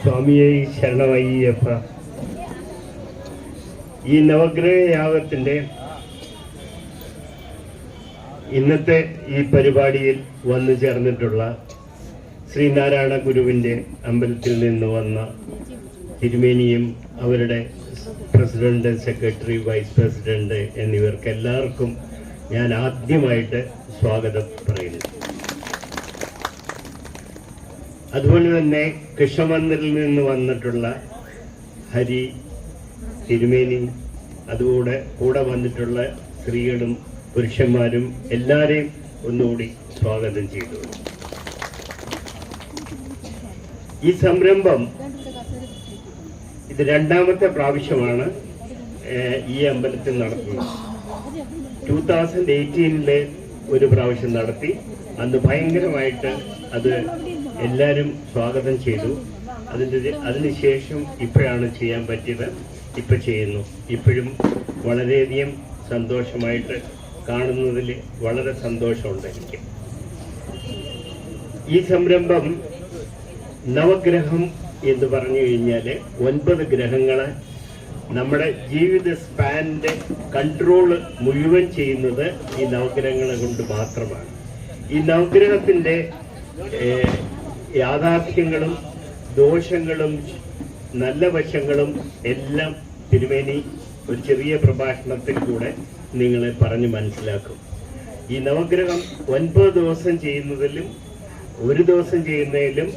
സ്വാമിയെ ശരണമയ്യപ്പ. ഈ നവഗ്രഹ യാഗത്തിൻ്റെ ഇന്നത്തെ ഈ പരിപാടിയിൽ വന്നു ചേർന്നിട്ടുള്ള ശ്രീനാരായണ ഗുരുവിൻ്റെ അമ്പലത്തിൽ നിന്ന് വന്ന തിരുമേനിയും അവരുടെ പ്രസിഡന്റ്, സെക്രട്ടറി, വൈസ് പ്രസിഡന്റ് എന്നിവർക്ക് എല്ലാവർക്കും ഞാൻ ആദ്യമായിട്ട് സ്വാഗതം പറയുന്നു. അതുപോലെ തന്നെ കൃഷ്ണമന്ദിറിൽ നിന്ന് വന്നിട്ടുള്ള ഹരി തിരുമേനി, കൂടെ വന്നിട്ടുള്ള സ്ത്രീകളും പുരുഷന്മാരും എല്ലാവരെയും ഒന്നുകൂടി സ്വാഗതം ചെയ്തു. ഈ സംരംഭം ഇത് രണ്ടാമത്തെ പ്രാവശ്യമാണ് ഈ അമ്പലത്തിൽ നടത്തുന്നത്. 2018 ഒരു പ്രാവശ്യം നടത്തി. അന്ന് ഭയങ്കരമായിട്ട് അത് എല്ലാവരും സ്വാഗതം ചെയ്തു. അതിനുശേഷം ഇപ്പോഴാണ് ചെയ്യാൻ പറ്റിയത്. ഇപ്പം ചെയ്യുന്നു. ഇപ്പോഴും വളരെയധികം സന്തോഷമായിട്ട് കാണുന്നതിൽ വളരെ സന്തോഷമുണ്ട് എനിക്ക്. ഈ സംരംഭം നവഗ്രഹം എന്ന് പറഞ്ഞു കഴിഞ്ഞാൽ 9 ഗ്രഹങ്ങളെ നമ്മുടെ ജീവിത സ്പാനിൻ്റെ കൺട്രോള് മുഴുവൻ ചെയ്യുന്നത് ഈ നവഗ്രഹങ്ങളെ കൊണ്ട് മാത്രമാണ്. ഈ നവഗ്രഹത്തിൻ്റെ യാഥാർത്ഥ്യങ്ങളും ദോഷങ്ങളും നല്ല വശങ്ങളും എല്ലാം തിരുമേനി ഒരു ചെറിയ പ്രഭാഷണത്തിൽ കൂടെ നിങ്ങളെ പറഞ്ഞ് മനസ്സിലാക്കും. ഈ നവഗ്രഹം 9 ദിവസം ചെയ്യുന്നതിലും, ഒരു ദിവസം ചെയ്യുന്നതിലും,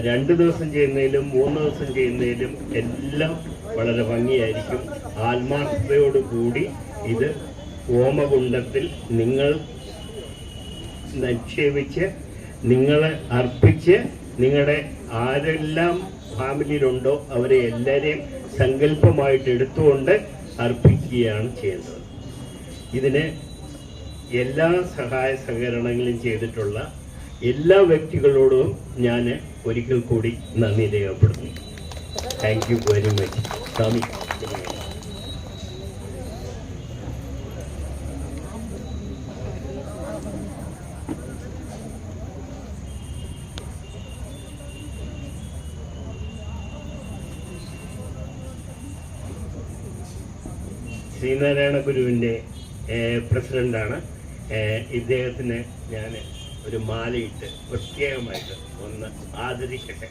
2 ദിവസം ചെയ്യുന്നതിലും, 3 ദിവസം ചെയ്യുന്നതിലും എല്ലാം വളരെ ഭംഗിയായിരിക്കും. ആത്മാർത്ഥതയോടുകൂടി ഇത് ഹോമകുണ്ഡത്തിൽ നിങ്ങൾ നിക്ഷേപിച്ച്, നിങ്ങളെ അർപ്പിച്ച്, നിങ്ങളുടെ ആരെല്ലാം ഫാമിലിയിലുണ്ടോ അവരെ എല്ലാവരെയും സങ്കല്പമായിട്ട് എടുത്തുകൊണ്ട് അർപ്പിക്കുകയാണ് ചെയ്യുന്നത്. ഇതിന് എല്ലാ സഹായ സഹകരണങ്ങളും ചെയ്തിട്ടുള്ള എല്ലാ വ്യക്തികളോടും ഞാൻ ഒരിക്കൽ കൂടി നന്ദി രേഖപ്പെടുത്തുന്നു. Thank you very much. സ്വാമി. ശ്രീനാരായണ ഗുരുവിൻ്റെ പ്രസിഡൻ്റാണ്. ഇദ്ദേഹത്തിന് ഞാൻ ഒരു മാലയിട്ട് പ്രത്യേകമായിട്ട് ഒന്ന് ആദരിക്കട്ടെ.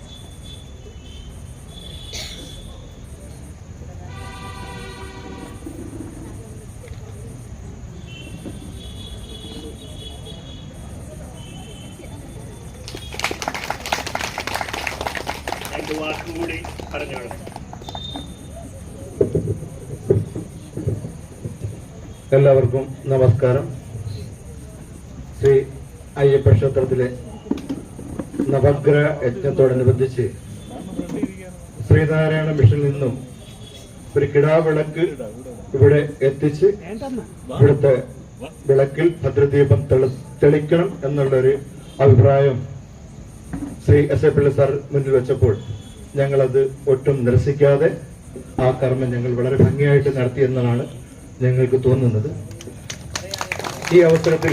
രണ്ട് വാക്കും കൂടി പറഞ്ഞോളാം. എല്ലാവർക്കും നമസ്കാരം. ശ്രീ അയ്യപ്പ ക്ഷേത്രത്തിലെ നവഗ്രഹ യജ്ഞത്തോടനുബന്ധിച്ച് ശ്രീനാരായണ മിഷനിൽ നിന്നും ഒരു കിടാവിളക്ക് ഇവിടെ എത്തിച്ച് ഇവിടുത്തെ വിളക്കിൽ ഭദ്രദീപം തെളിക്കണം എന്നുള്ളൊരു അഭിപ്രായം Shri S A Pillai sir മുന്നിൽ വെച്ചപ്പോൾ ഞങ്ങളത് ഒട്ടും നിരസിക്കാതെ ആ കർമ്മം ഞങ്ങൾ വളരെ ഭംഗിയായിട്ട് നടത്തിയെന്നാണ് ഞങ്ങൾക്ക് തോന്നുന്നത്. ഈ അവസരത്തിൽ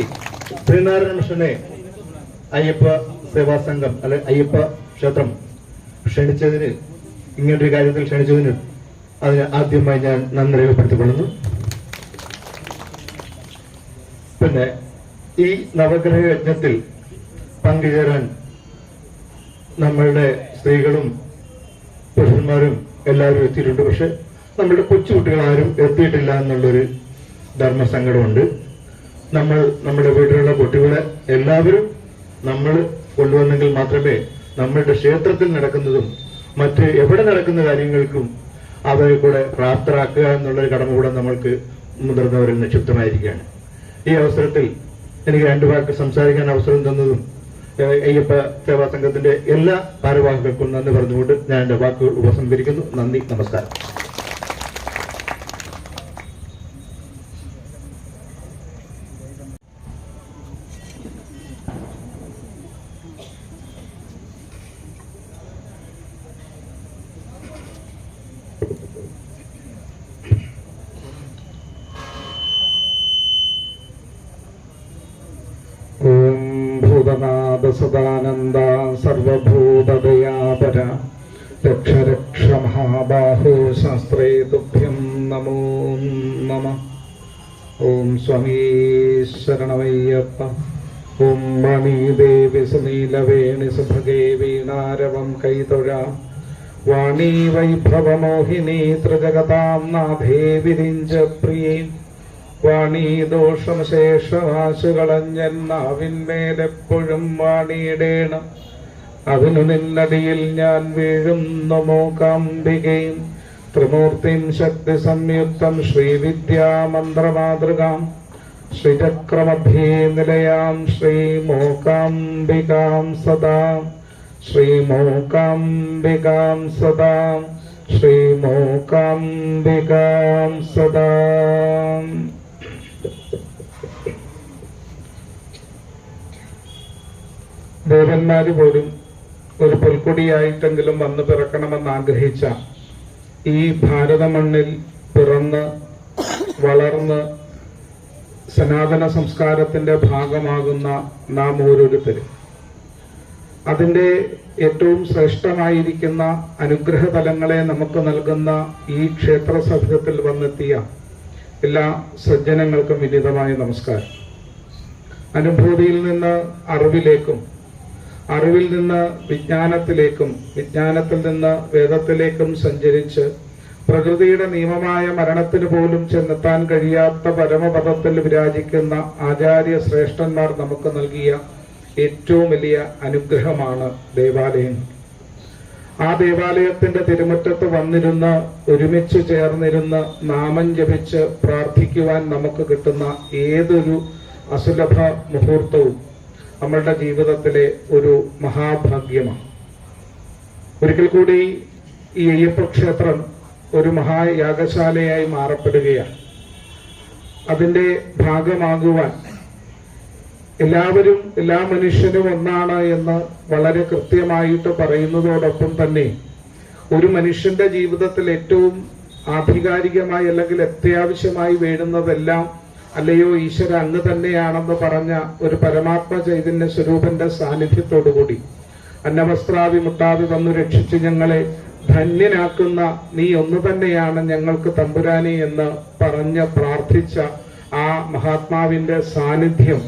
ശ്രീനാരായണ മിഷനെ അയ്യപ്പ സേവാ സംഘം അയ്യപ്പ ക്ഷേത്രം ക്ഷണിച്ചതിന്, ഇങ്ങനൊരു കാര്യത്തിൽ ക്ഷണിച്ചതിന് അതിന് ആദ്യമായി ഞാൻ നന്ദി രേഖപ്പെടുത്തിക്കൊള്ളുന്നു. പിന്നെ ഈ നവഗ്രഹ യജ്ഞത്തിൽ പങ്കുചേരാൻ നമ്മളുടെ സ്ത്രീകളും പുരുഷന്മാരും എല്ലാവരും എത്തിയിട്ടുണ്ട്. പക്ഷെ നമ്മളുടെ കൊച്ചുകുട്ടികൾ ആരും എത്തിയിട്ടില്ല എന്നുള്ളൊരു ധർമ്മസങ്കടമുണ്ട്. നമ്മുടെ വീട്ടിലുള്ള കുട്ടികളെ എല്ലാവരും നമ്മൾ കൊണ്ടുവന്നെങ്കിൽ മാത്രമേ നമ്മളുടെ ക്ഷേത്രത്തിൽ നടക്കുന്നതും മറ്റ് എവിടെ നടക്കുന്ന കാര്യങ്ങൾക്കും അവരെ കൂടെ പ്രാപ്തരാക്കുക എന്നുള്ളൊരു കടമ കൂടെ നമ്മൾക്ക് മുതിർന്നവരിൽ നിക്ഷിപ്തമായിരിക്കുകയാണ്. ഈ അവസരത്തിൽ എനിക്ക് 2 വാക്ക് സംസാരിക്കാൻ അവസരം തന്നതും അയ്യപ്പ സേവാ സംഘത്തിന്റെ എല്ലാ ഭാരവാഹികൾക്കും നന്ദി പറഞ്ഞുകൊണ്ട് ഞാൻ എൻ്റെ വാക്കുകൾ ഉപസംഹരിക്കുന്നു. നന്ദി, നമസ്കാരം. ഭൂതനാഥ സദാനന്ദ സർവഭൂതദയാപര രക്ഷ രക്ഷ മഹാബാഹോ ശാസ്ത്രേ തുഭ്യം നമോ നമഃ. ഓം സ്വാമി ശരണമയ്യപ്പ. ഓം മണീദേവി സുനീലവേണി സുഭഗേ വീണാരവം കൈതൊഴാം. വാണീ വൈഭവമോഹിനീ ത്രിജഗതാം നാഥേ വിരിഞ്ച പ്രിയേ. വാണീ ദോഷമശേഷവാശുകളഞ്ഞെന്നാവിന്മേലെപ്പോഴും വാണിയിടേണം. അതിനു നിന്നടിയിൽ ഞാൻ വീഴുന്നു മൂകാംബികയും. ത്രിമൂർത്തിം ശക്തി സംയുക്തം ശ്രീവിദ്യാമന്ത്രമാതൃകാം. ശ്രീചക്രമധ്യേ നിലയാം ശ്രീമൂകാംബികാം സദാ. ശ്രീമൂകാംബികാം സദാ. ശ്രീമൂകാംബികാം സദാ. ദേവന്മാര് പോലും ഒരു പുൽക്കൊടിയായിട്ടെങ്കിലും വന്നു പിറക്കണമെന്ന് ആഗ്രഹിച്ച ഈ ഭാരത മണ്ണിൽ പിറന്ന് വളർന്ന് സനാതന സംസ്കാരത്തിന്റെ ഭാഗമാകുന്ന നാം ഓരോരുത്തരും അതിന്റെ ഏറ്റവും ശ്രേഷ്ഠമായിരിക്കുന്ന അനുഗ്രഹതലങ്ങളെ നമുക്ക് നൽകുന്ന ഈ ക്ഷേത്ര സഭത്തിൽ വന്നെത്തിയ എല്ലാ സജ്ജനങ്ങൾക്കും വിനീതമായ നമസ്കാരം. അനുഭൂതിയിൽ നിന്ന് അറിവിലേക്കും, അറിവിൽ നിന്ന് വിജ്ഞാനത്തിലേക്കും, വിജ്ഞാനത്തിൽ നിന്ന് വേദത്തിലേക്കും സഞ്ചരിച്ച് പ്രകൃതിയുടെ നിയമമായ മരണത്തിന് പോലും ചെന്നെത്താൻ കഴിയാത്ത പരമപദത്തിൽ വിരാജിക്കുന്ന ആചാര്യ ശ്രേഷ്ഠന്മാർ നമുക്ക് നൽകിയ ഏറ്റവും വലിയ അനുഗ്രഹമാണ് ദേവാലയം. ആ ദേവാലയത്തിന്റെ തിരുമുറ്റത്ത് വന്നിരുന്ന് ഒരുമിച്ച് ചേർന്നിരുന്ന് നാമം ജപിച്ച് പ്രാർത്ഥിക്കുവാൻ നമുക്ക് കിട്ടുന്ന ഏതൊരു അസുലഭ മുഹൂർത്തവും നമ്മളുടെ ജീവിതത്തിലെ ഒരു മഹാഭാഗ്യമാണ്. ഒരിക്കൽ കൂടി ഈ അയ്യപ്പ ക്ഷേത്രം ഒരു മഹായാഗശാലയായി മാറപ്പെടുകയാണ്. അതിന്റെ ഭാഗമാകുവാൻ എല്ലാവരും, എല്ലാ മനുഷ്യരും ഒന്നാണ് എന്ന് വളരെ കൃത്യമായിട്ട് പറയുന്നതോടൊപ്പം തന്നെ ഒരു മനുഷ്യന്റെ ജീവിതത്തിൽ ഏറ്റവും ആധികാരികമായി അല്ലെങ്കിൽ അത്യാവശ്യമായി വേണ്ടുന്നതെല്ലാം അല്ലയോ ഈശ്വര അങ്ങ് തന്നെയാണെന്ന് പറഞ്ഞ ഒരു പരമാത്മ ചൈതന്യ സ്വരൂപന്റെ സാന്നിധ്യത്തോടുകൂടി അന്നവസ്ത്രാവി മുട്ടാവി വന്നു രക്ഷിച്ച് ഞങ്ങളെ ധന്യനാക്കുന്ന നീ ഒന്നു തന്നെയാണ് ഞങ്ങൾക്ക് തമ്പുരാനെ എന്ന് പറഞ്ഞ് പ്രാർത്ഥിച്ച ആ മഹാത്മാവിന്റെ സാന്നിധ്യം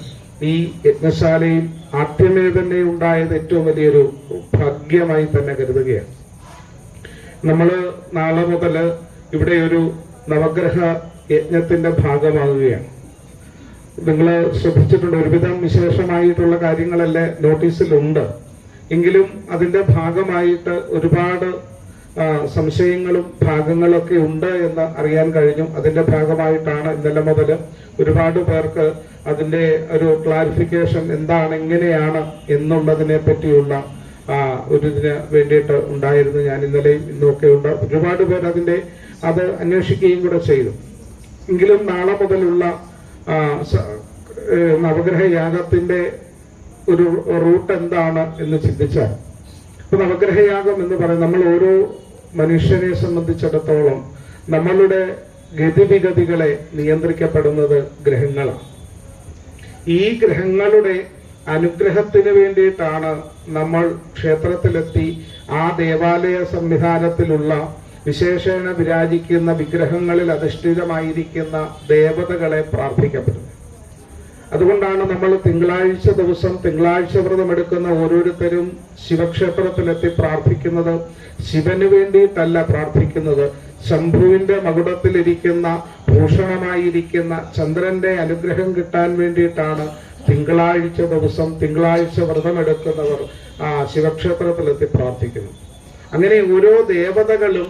ഈ യജ്ഞശാലയിൽ ആദ്യമേ തന്നെ ഉണ്ടായത് ഏറ്റവും വലിയൊരു ഭാഗ്യമായി തന്നെ കരുതുകയാണ്. നമ്മൾ നാളെ മുതൽ ഇവിടെ ഒരു നവഗ്രഹ യജ്ഞത്തിന്റെ ഭാഗമാകുകയാണ്. നിങ്ങൾ ശ്രദ്ധിച്ചിട്ടുണ്ട്, ഒരുവിധം വിശേഷമായിട്ടുള്ള കാര്യങ്ങളെല്ലാം നോട്ടീസിലുണ്ട്. എങ്കിലും അതിന്റെ ഭാഗമായിട്ട് ഒരുപാട് സംശയങ്ങളും ഭാഗങ്ങളൊക്കെ ഉണ്ട് എന്ന് അറിയാൻ കഴിഞ്ഞു. അതിന്റെ ഭാഗമായിട്ടാണ് ഇന്നലെ മുതൽ ഒരുപാട് പേർക്ക് അതിന്റെ ഒരു ക്ലാരിഫിക്കേഷൻ എന്താണ്, എങ്ങനെയാണ് എന്നുള്ളതിനെ പറ്റിയുള്ള ഒരു ഇതിന് വേണ്ടിയിട്ട് ഉണ്ടായിരുന്നു. ഞാൻ ഇന്നലെയും ഇന്നുമൊക്കെ ഉണ്ട്. ഒരുപാട് പേർ അത് അന്വേഷിക്കുകയും കൂടെ ചെയ്തു. എങ്കിലും നാളെ മുതലുള്ള നവഗ്രഹ യാഗത്തിന്റെ ഒരു റൂട്ട് എന്താണ് എന്ന് ചിന്തിച്ചാൽ, ഇപ്പൊ നവഗ്രഹയാഗം എന്ന് പറയുന്നത് നമ്മൾ ഓരോ മനുഷ്യനെ സംബന്ധിച്ചിടത്തോളം നമ്മളുടെ ഗതിവിഗതികളെ നിയന്ത്രിക്കപ്പെടുന്നത് ഗ്രഹങ്ങളാണ്. ഈ ഗ്രഹങ്ങളുടെ അനുഗ്രഹത്തിന് വേണ്ടിയിട്ടാണ് നമ്മൾ ക്ഷേത്രത്തിലെത്തി ആ ദേവാലയ സംവിധാനത്തിലുള്ള വിശേഷേണ വിരാജിക്കുന്ന വിഗ്രഹങ്ങളിൽ അധിഷ്ഠിതമായിരിക്കുന്ന ദേവതകളെ പ്രാർത്ഥിക്കപ്പെടുന്നത്. അതുകൊണ്ടാണ് നമ്മൾ തിങ്കളാഴ്ച ദിവസം തിങ്കളാഴ്ച വ്രതമെടുക്കുന്ന ഓരോരുത്തരും ശിവക്ഷേത്രത്തിലെത്തി പ്രാർത്ഥിക്കുന്നത്. ശിവന് വേണ്ടിയിട്ടല്ല പ്രാർത്ഥിക്കുന്നത്, ശംഭുവിന്റെ മകുടത്തിലിരിക്കുന്ന ഭൂഷണമായിരിക്കുന്ന ചന്ദ്രന്റെ അനുഗ്രഹം കിട്ടാൻ വേണ്ടിയിട്ടാണ് തിങ്കളാഴ്ച ദിവസം തിങ്കളാഴ്ച വ്രതമെടുക്കുന്നവർ ശിവക്ഷേത്രത്തിലെത്തി പ്രാർത്ഥിക്കുന്നു. അങ്ങനെ ഓരോ ദേവതകളും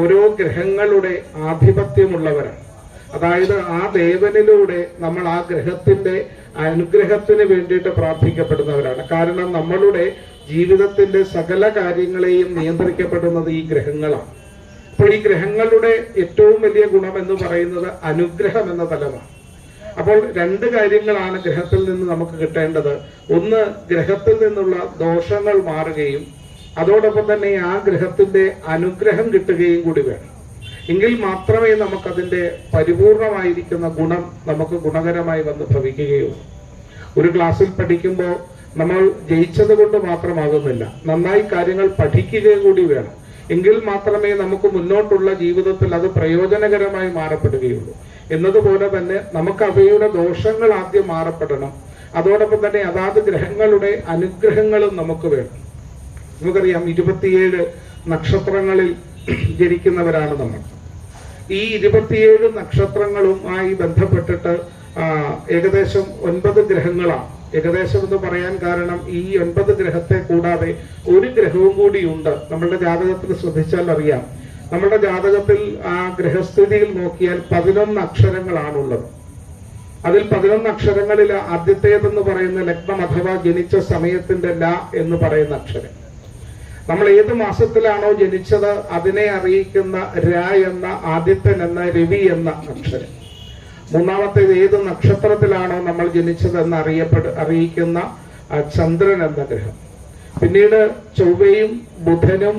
ഓരോ ഗ്രഹങ്ങളുടെ ആധിപത്യമുള്ളവരാണ്. അതായത് ആ ദേവനിലൂടെ നമ്മൾ ആ ഗ്രഹത്തിന്റെ അനുഗ്രഹത്തിന് വേണ്ടിയിട്ട് പ്രാർത്ഥിക്കപ്പെടുന്നവരാണ്. കാരണം നമ്മളുടെ ജീവിതത്തിന്റെ സകല കാര്യങ്ങളെയും നിയന്ത്രിക്കപ്പെടുന്നത് ഈ ഗ്രഹങ്ങളാണ്. അപ്പോൾ ഈ ഗ്രഹങ്ങളുടെ ഏറ്റവും വലിയ ഗുണം എന്ന് പറയുന്നത് അനുഗ്രഹം എന്ന തലമാണ്. അപ്പോൾ രണ്ട് കാര്യങ്ങളാണ് ഗ്രഹത്തിൽ നിന്ന് നമുക്ക് കിട്ടേണ്ടത്. ഒന്ന്, ഗ്രഹത്തിൽ നിന്നുള്ള ദോഷങ്ങൾ മാറുകയും അതോടൊപ്പം തന്നെ ആ ഗ്രഹത്തിന്റെ അനുഗ്രഹം കിട്ടുകയും കൂടി വേണം. എങ്കിൽ മാത്രമേ നമുക്കതിന്റെ പരിപൂർണമായിരിക്കുന്ന ഗുണം നമുക്ക് ഗുണകരമായി വന്ന് ഭവിക്കുകയുള്ളൂ. ഒരു ക്ലാസ്സിൽ പഠിക്കുമ്പോൾ നമ്മൾ ജയിച്ചത് കൊണ്ട് മാത്രമാകുന്നില്ല, നന്നായി കാര്യങ്ങൾ പഠിക്കുക കൂടി വേണം. എങ്കിൽ മാത്രമേ നമുക്ക് മുന്നോട്ടുള്ള ജീവിതത്തിൽ അത് പ്രയോജനകരമായി മാറപ്പെടുകയുള്ളൂ. എന്നതുപോലെ തന്നെ നമുക്ക് അവയുടെ ദോഷങ്ങൾ ആദ്യം മാറപ്പെടണം. അതോടൊപ്പം തന്നെ അതാത് ഗ്രഹങ്ങളുടെ അനുഗ്രഹങ്ങളും നമുക്ക് വേണം. നമുക്കറിയാം 27 നക്ഷത്രങ്ങളിൽ ജനിക്കുന്നവരാണ് നമ്മൾ. ഈ 27 നക്ഷത്രങ്ങളുമായി ബന്ധപ്പെട്ടിട്ട് ഏകദേശം 9 ഗ്രഹങ്ങളാണ്. ഏകദേശം എന്ന് പറയാൻ കാരണം ഈ 9 ഗ്രഹത്തെ കൂടാതെ ഒരു ഗ്രഹവും കൂടിയുണ്ട്. നമ്മളുടെ ജാതകത്തിൽ ശ്രദ്ധിച്ചാൽ അറിയാം. നമ്മുടെ ജാതകത്തിൽ ആ ഗ്രഹസ്ഥിതിയിൽ നോക്കിയാൽ 11 അക്ഷരങ്ങളാണുള്ളത്. അതിൽ 11 അക്ഷരങ്ങളിൽ ആദ്യത്തേതെന്ന് പറയുന്ന ലഗ്നം അഥവാ ജനിച്ച സമയത്തിന്റെ ല എന്ന് പറയുന്ന അക്ഷരം. നമ്മൾ ഏത് മാസത്തിലാണോ ജനിച്ചത് അതിനെ അറിയിക്കുന്ന ര എന്ന ആദിത്യൻ എന്ന രവി എന്ന അക്ഷരം. മൂന്നാമത്തേത് ഏത് നക്ഷത്രത്തിലാണോ നമ്മൾ ജനിച്ചതെന്ന് അറിയിക്കുന്ന ചന്ദ്രൻ എന്ന ഗ്രഹം. പിന്നീട് ചൊവ്വയും ബുധനും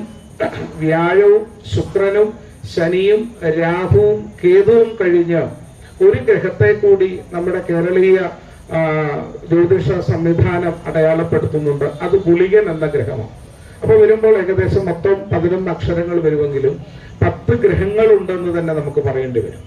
വ്യാഴവും ശുക്രനും ശനിയും രാഹുവും കേതുവും കഴിഞ്ഞ് ഒരു ഗ്രഹത്തെ കൂടി നമ്മുടെ കേരളീയ ജ്യോതിഷ സംവിധാനം അടയാളപ്പെടുത്തുന്നുണ്ട്. അത് ഗുളികൻ എന്ന ഗ്രഹമാണ്. അപ്പൊ വരുമ്പോൾ ഏകദേശം മൊത്തം 11 അക്ഷരങ്ങൾ വരുമെങ്കിലും 10 ഗ്രഹങ്ങൾ ഉണ്ടെന്ന് തന്നെ നമുക്ക് പറയേണ്ടി വരും.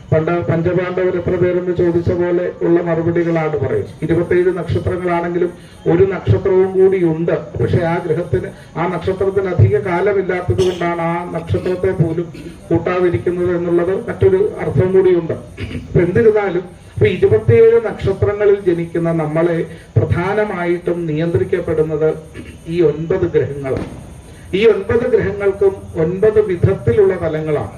പണ്ട് പഞ്ചപാണ്ഡവർ എത്ര പേരെന്ന് ചോദിച്ച പോലെ ഉള്ള മറുപടികളാണ് പറയും. 27 നക്ഷത്രങ്ങളാണെങ്കിലും ഒരു നക്ഷത്രവും കൂടി ഉണ്ട്. പക്ഷെ ആ ഗ്രഹത്തിന് ആ നക്ഷത്രത്തിന് അധിക കാലമില്ലാത്തത് കൊണ്ടാണ് ആ നക്ഷത്രത്തെ പോലും കൂട്ടാതിരിക്കുന്നത് എന്നുള്ളത് മറ്റൊരു അർത്ഥം കൂടിയുണ്ട്. അപ്പൊ എന്നിരുന്നാലും ഇപ്പൊ 27 നക്ഷത്രങ്ങളിൽ ജനിക്കുന്ന നമ്മളെ പ്രധാനമായിട്ടും നിയന്ത്രിക്കപ്പെടുന്നത് ഈ 9 ഗ്രഹങ്ങളാണ്. ഈ 9 ഗ്രഹങ്ങൾക്കും 9 വിധത്തിലുള്ള തലങ്ങളാണ്.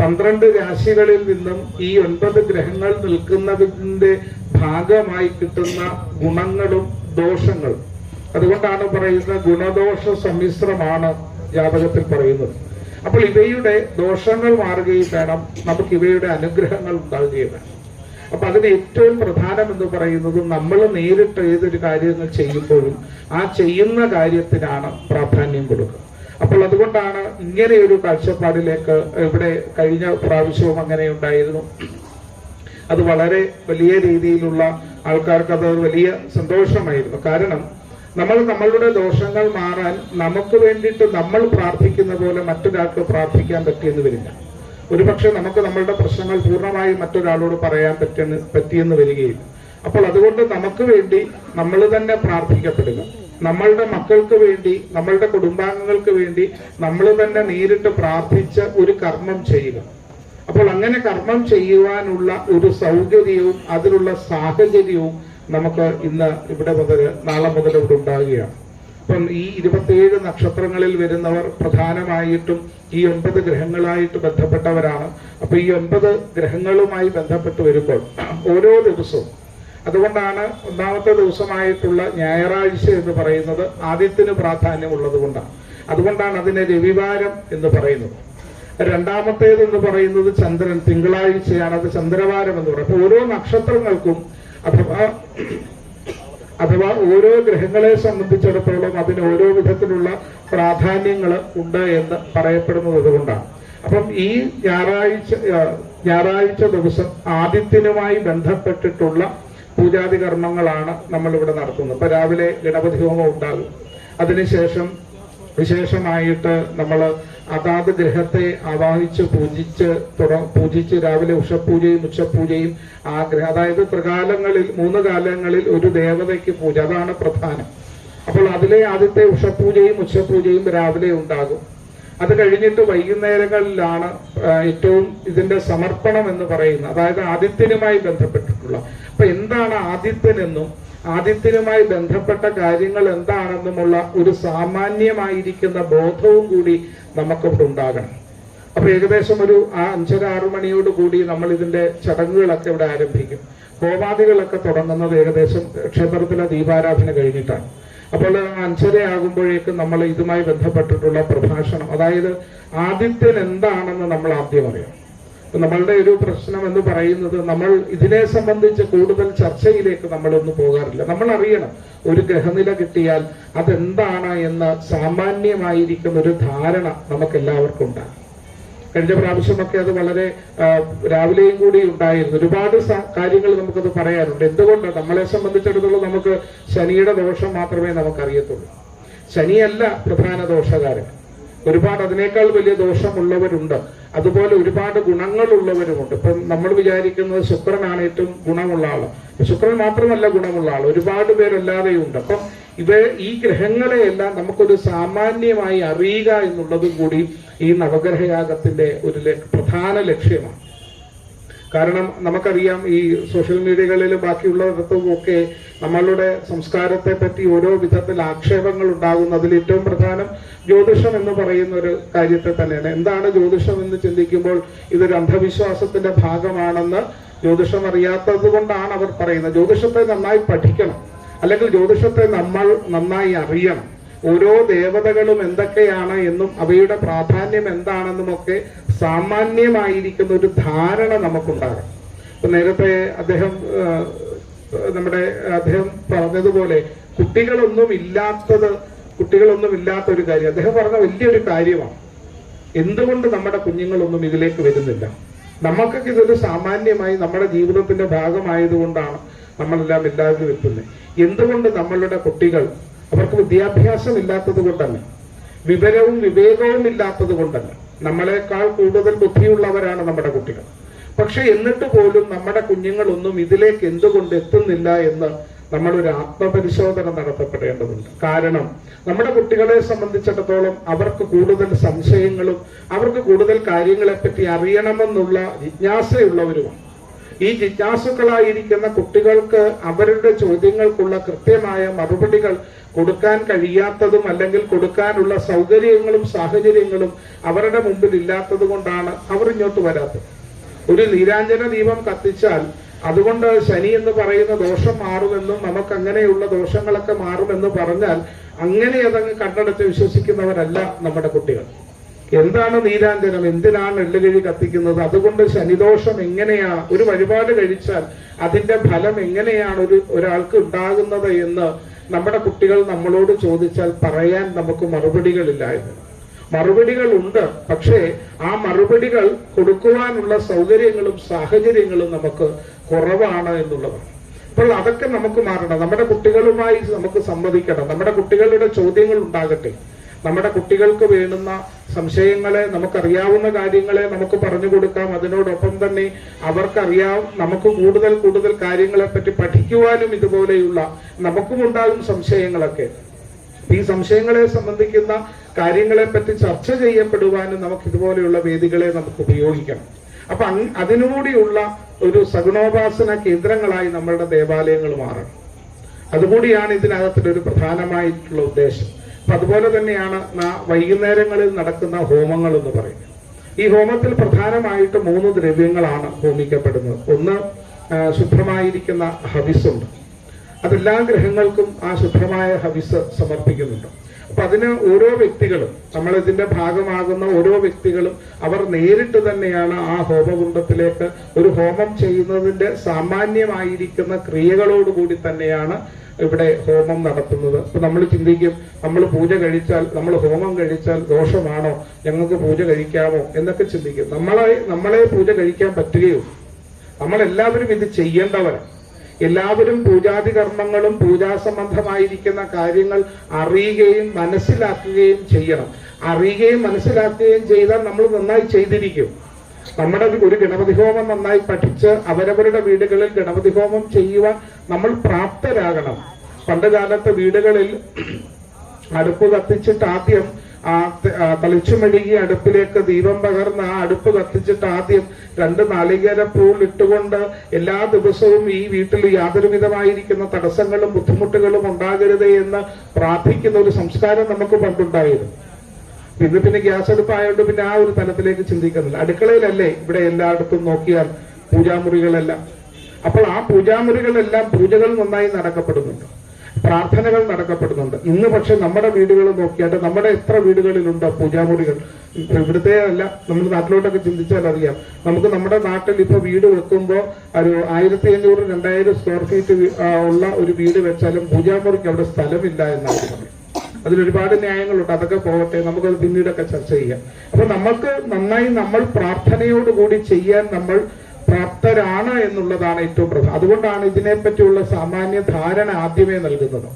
12 രാശികളിൽ നിന്നും ഈ 9 ഗ്രഹങ്ങൾ നിൽക്കുന്നതിന്റെ ഭാഗമായി കിട്ടുന്ന ഗുണങ്ങളും ദോഷങ്ങളും. അതുകൊണ്ടാണ് പറയുന്നത് ഗുണദോഷ സമ്മിശ്രമാണ് ജാതകത്തിൽ പറയുന്നത്. അപ്പോൾ ഇവയുടെ ദോഷങ്ങൾ മാറുകയും വേണം, നമുക്ക് ഇവയുടെ അനുഗ്രഹങ്ങൾ ഉണ്ടാവുകയും വേണം. അപ്പൊ അതിന് ഏറ്റവും പ്രധാനം എന്ന് പറയുന്നത് നമ്മൾ നേരിട്ട് ഏതൊരു കാര്യങ്ങൾ ചെയ്യുമ്പോഴും ആ ചെയ്യുന്ന കാര്യത്തിനാണ് പ്രാധാന്യം കൊടുക്കുക. അപ്പോൾ അതുകൊണ്ടാണ് ഇങ്ങനെ ഒരു കാഴ്ചപ്പാടിലേക്ക് ഇവിടെ കഴിഞ്ഞ പ്രാവശ്യവും അങ്ങനെ ഉണ്ടായിരുന്നു. അത് വളരെ വലിയ രീതിയിലുള്ള ആൾക്കാർക്ക് അത് വലിയ സന്തോഷമായിരുന്നു. കാരണം നമ്മൾ നമ്മളുടെ ദോഷങ്ങൾ മാറാൻ നമുക്ക് വേണ്ടിയിട്ട് നമ്മൾ പ്രാർത്ഥിക്കുന്ന പോലെ മറ്റൊരാൾക്ക് പ്രാർത്ഥിക്കാൻ പറ്റിയെന്ന് വരില്ല. ഒരുപക്ഷെ നമുക്ക് നമ്മളുടെ പ്രശ്നങ്ങൾ പൂർണ്ണമായും മറ്റൊരാളോട് പറയാൻ പറ്റിയെന്ന് വരികയില്ല. അപ്പോൾ അതുകൊണ്ട് നമുക്ക് വേണ്ടി നമ്മൾ തന്നെ പ്രാർത്ഥിക്കപ്പെടുക, നമ്മളുടെ മക്കൾക്ക് വേണ്ടി, നമ്മളുടെ കുടുംബാംഗങ്ങൾക്ക് വേണ്ടി നമ്മൾ തന്നെ നേരിട്ട് പ്രാർത്ഥിച്ച് ഒരു കർമ്മം ചെയ്യുക. അപ്പോൾ അങ്ങനെ കർമ്മം ചെയ്യുവാനുള്ള ഒരു സൗകര്യവും അതിനുള്ള സാഹചര്യവും നമുക്ക് ഇന്ന് ഇവിടെ മുതൽ നാളെ മുതൽ ഇവിടെ ഉണ്ടാകുകയാണ്. അപ്പം ഈ 27 നക്ഷത്രങ്ങളിൽ വരുന്നവർ പ്രധാനമായിട്ടും ഈ 9 ഗ്രഹങ്ങളായിട്ട് ബന്ധപ്പെട്ടവരാണ്. അപ്പൊ ഈ 9 ഗ്രഹങ്ങളുമായി ബന്ധപ്പെട്ട് വരുമ്പോൾ ഓരോ ദിവസവും, അതുകൊണ്ടാണ് ഒന്നാമത്തെ ദിവസമായിട്ടുള്ള ഞായറാഴ്ച എന്ന് പറയുന്നത് ആദിത്യന് പ്രാധാന്യമുള്ളത് കൊണ്ടാണ്. അതുകൊണ്ടാണ് അതിനെ രവിവാരം എന്ന് പറയുന്നത്. രണ്ടാമത്തേതെന്ന് പറയുന്നത് ചന്ദ്രൻ, തിങ്കളാഴ്ചയാണ്, അത് ചന്ദ്രവാരം എന്ന് പറയുന്നത്. അപ്പൊ ഓരോ നക്ഷത്രങ്ങൾക്കും അഥവാ ഓരോ ഗ്രഹങ്ങളെ സംബന്ധിച്ചിടത്തോളം അതിന് ഓരോ വിധത്തിലുള്ള പ്രാധാന്യങ്ങൾ ഉണ്ട് എന്ന് പറയപ്പെടുന്നത് അതുകൊണ്ടാണ്. അപ്പം ഈ ഞായറാഴ്ച ദിവസം ആദിത്യനുമായി ബന്ധപ്പെട്ടിട്ടുള്ള പൂജാതി കർമ്മങ്ങളാണ് നമ്മളിവിടെ നടത്തുന്നത്. ഇപ്പൊ രാവിലെ ഗണപതി ഹോമം ഉണ്ടാകും. അതിനുശേഷം വിശേഷമായിട്ട് നമ്മൾ അതാത് ഗ്രഹത്തെ ആവാഹിച്ച് പൂജിച്ച് രാവിലെ ഉഷപൂജയും ഉച്ചപൂജയും ആ ഗ്രഹം, അതായത് ത്രികാലങ്ങളിൽ 3 കാലങ്ങളിൽ ഒരു ദേവതയ്ക്ക് പൂജ, അതാണ് പ്രധാനം. അപ്പോൾ അതിലെ ആദ്യത്തെ ഉഷപൂജയും ഉച്ചപൂജയും രാവിലെ ഉണ്ടാകും. അത് കഴിഞ്ഞിട്ട് വൈകുന്നേരങ്ങളിലാണ് ഏറ്റവും ഇതിന്റെ സമർപ്പണം എന്ന് പറയുന്നത്, അതായത് ആദിത്യനുമായി ബന്ധപ്പെട്ടിട്ടുള്ള. അപ്പൊ എന്താണ് ആദിത്യനെന്നും ആദിത്യനുമായി ബന്ധപ്പെട്ട കാര്യങ്ങൾ എന്താണെന്നുമുള്ള ഒരു സാമാന്യമായിരിക്കുന്ന ബോധവും കൂടി നമുക്കിവിടെ ഉണ്ടാകണം. അപ്പൊ ഏകദേശം ഒരു 5:30-6 മണിയോട് കൂടി നമ്മൾ ഇതിന്റെ ചടങ്ങുകളൊക്കെ ഇവിടെ ആരംഭിക്കും. ഹോമാദികളൊക്കെ തുടങ്ങുന്നത് ഏകദേശം ക്ഷേത്രത്തിലെ ദീപാരാധന കഴിഞ്ഞിട്ടാണ്. അപ്പോൾ 5:30 ആകുമ്പോഴേക്കും നമ്മൾ ഇതുമായി ബന്ധപ്പെട്ടിട്ടുള്ള പ്രഭാഷണം, അതായത് ആദിത്യൻ എന്താണെന്ന് നമ്മൾ ആദ്യം അറിയാം. നമ്മളുടെ ഒരു പ്രശ്നം എന്ന് പറയുന്നത് നമ്മൾ ഇതിനെ സംബന്ധിച്ച് കൂടുതൽ ചർച്ചയിലേക്ക് നമ്മളൊന്നും പോകാറില്ല. നമ്മൾ അറിയണം, ഒരു ഗ്രഹനില കിട്ടിയാൽ അതെന്താണ് എന്ന് സാമാന്യമായിരിക്കുന്ന ഒരു ധാരണ നമുക്ക് എല്ലാവർക്കും ഉണ്ടാകും. കഴിഞ്ഞ പ്രാവശ്യമൊക്കെ അത് വളരെ രാവിലെയും കൂടി ഉണ്ടായിരുന്നു. ഒരുപാട് കാര്യങ്ങൾ നമുക്കത് പറയാനുണ്ട്. എന്തുകൊണ്ട്? നമ്മളെ സംബന്ധിച്ചിടത്തോളം നമുക്ക് ശനിയുടെ ദോഷം മാത്രമേ നമുക്കറിയത്തുള്ളൂ. ശനിയല്ല പ്രധാന ദോഷകാരൻ. ഒരുപാട് അതിനേക്കാൾ വലിയ ദോഷമുള്ളവരുണ്ട്, അതുപോലെ ഒരുപാട് ഗുണങ്ങളുള്ളവരുമുണ്ട്. ഇപ്പം നമ്മൾ വിചാരിക്കുന്നത് ശുക്രനാണ് ഏറ്റവും ഗുണമുള്ള ആള്. ശുക്രൻ മാത്രമല്ല ഗുണമുള്ള ആൾ, ഒരുപാട് പേരല്ലാതെയുണ്ട്. അപ്പം ഈ ഗ്രഹങ്ങളെയെല്ലാം നമുക്കൊരു സാമാന്യമായി അറിയുക എന്നുള്ളതും കൂടി ഈ നവഗ്രഹയാഗത്തിന്റെ ഒരു പ്രധാന ലക്ഷ്യമാണ്. കാരണം നമുക്കറിയാം, ഈ സോഷ്യൽ മീഡിയകളിലും ബാക്കിയുള്ളിടത്തും ഒക്കെ നമ്മളുടെ സംസ്കാരത്തെ പറ്റി ഓരോ വിധത്തിൽ ആക്ഷേപങ്ങൾ ഉണ്ടാകുന്നു. അതിൽ ഏറ്റവും പ്രധാനം ജ്യോതിഷം എന്ന് പറയുന്ന ഒരു കാര്യത്തെ തന്നെയാണ്. എന്താണ് ജ്യോതിഷം എന്ന് ചിന്തിക്കുമ്പോൾ ഇതൊരു അന്ധവിശ്വാസത്തിന്റെ ഭാഗമാണെന്ന് ജ്യോതിഷം അറിയാത്തത് കൊണ്ടാണ് അവർ പറയുന്നത്. ജ്യോതിഷത്തെ നന്നായി പഠിക്കണം, അല്ലെങ്കിൽ ജ്യോതിഷത്തെ നമ്മൾ നന്നായി അറിയണം. ഓരോ ദേവതകളും എന്തൊക്കെയാണ് എന്നും അവയുടെ പ്രാധാന്യം എന്താണെന്നും ഒക്കെ സാമാന്യമായിരിക്കുന്ന ഒരു ധാരണ നമുക്കുണ്ടാകും. ഇപ്പൊ നേരത്തെ അദ്ദേഹം പറഞ്ഞതുപോലെ കുട്ടികളൊന്നും ഇല്ലാത്ത ഒരു കാര്യം അദ്ദേഹം പറഞ്ഞ വലിയൊരു കാര്യമാണ്. എന്തുകൊണ്ട് നമ്മുടെ കുഞ്ഞുങ്ങളൊന്നും ഇതിലേക്ക് വരുന്നില്ല? നമുക്കൊക്കെ ഇതൊരു സാമാന്യമായി നമ്മുടെ ജീവിതത്തിന്റെ ഭാഗമായതുകൊണ്ടാണ് എല്ലാവരും എത്തുന്നത്. എന്തുകൊണ്ട് നമ്മളുടെ കുട്ടികൾ, അവർക്ക് വിദ്യാഭ്യാസം ഇല്ലാത്തത് കൊണ്ടല്ല, വിവരവും വിവേകവും ഇല്ലാത്തത് കൊണ്ടല്ല, നമ്മളെക്കാൾ കൂടുതൽ ബുദ്ധിയുള്ളവരാണ് നമ്മുടെ കുട്ടികൾ. പക്ഷെ എന്നിട്ട് പോലും നമ്മുടെ കുഞ്ഞുങ്ങളൊന്നും ഇതിലേക്ക് എന്തുകൊണ്ട് എത്തുന്നില്ല എന്ന് നമ്മളൊരു ആത്മപരിശോധന നടത്തപ്പെടേണ്ടതുണ്ട്. കാരണം നമ്മുടെ കുട്ടികളെ സംബന്ധിച്ചിടത്തോളം അവർക്ക് കൂടുതൽ സംശയങ്ങളും അവർക്ക് കൂടുതൽ കാര്യങ്ങളെപ്പറ്റി അറിയണമെന്നുള്ള ജിജ്ഞാസയുള്ളവരുമാണ്. ഈ ജിജ്ഞാസുക്കളായിരിക്കുന്ന കുട്ടികൾക്ക് അവരുടെ ചോദ്യങ്ങൾക്കുള്ള കൃത്യമായ മറുപടികൾ കൊടുക്കാൻ കഴിയാത്തതും അല്ലെങ്കിൽ കൊടുക്കാനുള്ള സൗകര്യങ്ങളും സാഹചര്യങ്ങളും അവരുടെ മുമ്പിൽ ഇല്ലാത്തത് കൊണ്ടാണ് അവർ ഇങ്ങോട്ട് വരാത്തത്. ഒരു നീരാഞ്ജന ദീപം കത്തിച്ചാൽ അതുകൊണ്ട് ശനി എന്ന് പറയുന്ന ദോഷം മാറുമെന്നും നമുക്ക് അങ്ങനെയുള്ള ദോഷങ്ങളൊക്കെ മാറുമെന്ന് പറഞ്ഞാൽ അങ്ങനെ അതങ്ങ് കണ്ടെടുത്ത് വിശ്വസിക്കുന്നവരല്ല നമ്മുടെ കുട്ടികൾ. എന്താണ് നീരാഞ്ജനം, എന്തിനാണ് എള്ളുകിഴി കത്തിക്കുന്നത്, അതുകൊണ്ട് ശനിദോഷം എങ്ങനെയാണ്, ഒരു വഴിപാട് കഴിച്ചാൽ അതിന്റെ ഫലം എങ്ങനെയാണ് ഒരാൾക്ക് ഉണ്ടാകുന്നത് എന്ന് നമ്മുടെ കുട്ടികൾ നമ്മളോട് ചോദിച്ചാൽ പറയാൻ നമുക്ക് മറുപടികളില്ലായിരുന്നു. മറുപടികൾ ഉണ്ട്, പക്ഷേ ആ മറുപടികൾ കൊടുക്കുവാനുള്ള സൗകര്യങ്ങളും സാഹചര്യങ്ങളും നമുക്ക് കുറവാണ് എന്നുള്ളതാണ്. അപ്പോൾ അതൊക്കെ നമുക്ക് മാറണം. നമ്മുടെ കുട്ടികളുമായി നമുക്ക് സംവദിക്കണം. നമ്മുടെ കുട്ടികളുടെ ചോദ്യങ്ങൾ ഉണ്ടാകട്ടെ. നമ്മുടെ കുട്ടികൾക്ക് വേണ്ടുന്ന സംശയങ്ങളെ, നമുക്കറിയാവുന്ന കാര്യങ്ങളെ നമുക്ക് പറഞ്ഞു കൊടുക്കാം. അതിനോടൊപ്പം തന്നെ നമുക്ക് കൂടുതൽ കാര്യങ്ങളെ പറ്റി പഠിക്കുവാനും ഇതുപോലെയുള്ള നമുക്കും ഉണ്ടാകും സംശയങ്ങളൊക്കെ. ഈ സംശയങ്ങളെ സംബന്ധിക്കുന്ന കാര്യങ്ങളെ പറ്റി ചർച്ച ചെയ്യപ്പെടുവാനും നമുക്ക് ഇതുപോലെയുള്ള വേദികളെ നമുക്ക് ഉപയോഗിക്കണം. അപ്പൊ അതിനുകൂടിയുള്ള ഒരു സഗുണോപാസന കേന്ദ്രങ്ങളായി നമ്മളുടെ ദേവാലയങ്ങൾ മാറണം. അതുകൂടിയാണ് ഇതിനകത്തിന്റെ ഒരു പ്രധാനമായിട്ടുള്ള ഉദ്ദേശം. അപ്പൊ അതുപോലെ തന്നെയാണ് വൈകുന്നേരങ്ങളിൽ നടക്കുന്ന ഹോമങ്ങൾ എന്ന് പറയുന്നത്. ഈ ഹോമത്തിൽ പ്രധാനമായിട്ട് 3 ദ്രവ്യങ്ങളാണ് ഹോമിക്കപ്പെടുന്നത്. ഒന്ന്, ശുദ്ധമായിരിക്കുന്ന ഹവിസുണ്ട്. അതെല്ലാ ഗ്രഹങ്ങൾക്കും ആ ശുദ്ധമായ ഹവിസ് സമർപ്പിക്കുന്നുണ്ട്. അപ്പൊ അതിന് ഓരോ വ്യക്തികളും, നമ്മളിതിന്റെ ഭാഗമാകുന്ന ഓരോ വ്യക്തികളും അവർ നേരിട്ട് തന്നെയാണ് ആ ഹോമകുണ്ഡത്തിലേക്ക് ഒരു ഹോമം ചെയ്യുന്നതിന്റെ സാമാന്യമായിരിക്കുന്ന ക്രിയകളോടുകൂടി തന്നെയാണ് ഇവിടെ ഹോമം നടത്തുന്നത്. അപ്പൊ നമ്മൾ ചിന്തിക്കും, നമ്മൾ ഹോമം കഴിച്ചാൽ ദോഷമാണോ, ഞങ്ങൾക്ക് പൂജ കഴിക്കാമോ എന്നൊക്കെ ചിന്തിക്കും. നമ്മളെ പൂജ കഴിക്കാൻ പറ്റുകയോ? നമ്മളെല്ലാവരും ഇത് ചെയ്യേണ്ടവരാണ്. എല്ലാവരും പൂജാതി കർമ്മങ്ങളും പൂജാസംബന്ധമായിരിക്കുന്ന കാര്യങ്ങൾ അറിയുകയും മനസ്സിലാക്കുകയും ചെയ്യണം. അറിയുകയും മനസ്സിലാക്കുകയും ചെയ്താൽ നമ്മൾ നന്നായി ചെയ്തിരിക്കും. നമ്മുടെ ഒരു ഗണപതി ഹോമം നന്നായി പഠിച്ച് അവരവരുടെ വീടുകളിൽ ഗണപതി ഹോമം ചെയ്യുവാൻ നമ്മൾ പ്രാപ്തരാകണം. പണ്ട് കാലത്ത് വീടുകളിൽ അടുപ്പ് കത്തിച്ചിട്ട് ആദ്യം തളിച്ചുമെഴുകി അടുപ്പിലേക്ക് ദീപം പകർന്ന് ആ അടുപ്പ് കത്തിച്ചിട്ട് ആദ്യം 2 നാളികേരപ്പൂൾ ഇട്ടുകൊണ്ട് എല്ലാ ദിവസവും ഈ വീട്ടിൽ യാതൊരു വിധമായിരിക്കുന്ന തടസ്സങ്ങളും ബുദ്ധിമുട്ടുകളും ഉണ്ടാകരുത് എന്ന് പ്രാർത്ഥിക്കുന്ന ഒരു സംസ്കാരം നമുക്ക് പണ്ടുണ്ടായിരുന്നു. പിന്നെ ഗ്യാസ് അടുപ്പായതുകൊണ്ട് പിന്നെ ആ ഒരു തലത്തിലേക്ക് ചിന്തിക്കുന്നില്ല. അടുക്കളയിലല്ലേ ഇവിടെ എല്ലായിടത്തും നോക്കിയാൽ പൂജാമുറികളെല്ലാം. അപ്പോൾ ആ പൂജാമുറികളെല്ലാം പൂജകൾ നന്നായി നടക്കപ്പെടുന്നുണ്ട്, പ്രാർത്ഥനകൾ നടക്കപ്പെടുന്നുണ്ട്. ഇന്ന് പക്ഷെ നമ്മുടെ വീടുകൾ നോക്കിയാട്ട് നമ്മുടെ എത്ര വീടുകളിലുണ്ട് പൂജാമുറികൾ? ഇവിടുത്തെ അല്ല, നമ്മുടെ നാട്ടിലോട്ടൊക്കെ ചിന്തിച്ചാൽ അറിയാം. നമുക്ക് നമ്മുടെ നാട്ടിൽ ഇപ്പൊ വീട് വെക്കുമ്പോൾ ഒരു 1500-2000 സ്ക്വയർ ഫീറ്റ് ഉള്ള ഒരു വീട് വെച്ചാലും പൂജാമുറിക്ക് അവിടെ സ്ഥലമില്ല എന്നാണ് പറയുന്നത്. അതിലൊരുപാട് ന്യായങ്ങളുണ്ട്, അതൊക്കെ പോകട്ടെ, നമുക്കത് പിന്നീടൊക്കെ ചർച്ച ചെയ്യാം. അപ്പൊ നമുക്ക് നന്നായി നമ്മൾ പ്രാർത്ഥനയോടുകൂടി ചെയ്യാൻ നമ്മൾ പ്രാപ്തരാണ് എന്നുള്ളതാണ് ഏറ്റവും പ്രധാനം. അതുകൊണ്ടാണ് ഇതിനെപ്പറ്റിയുള്ള സാമാന്യ ധാരണ ആദ്യമേ നൽകുന്നത്.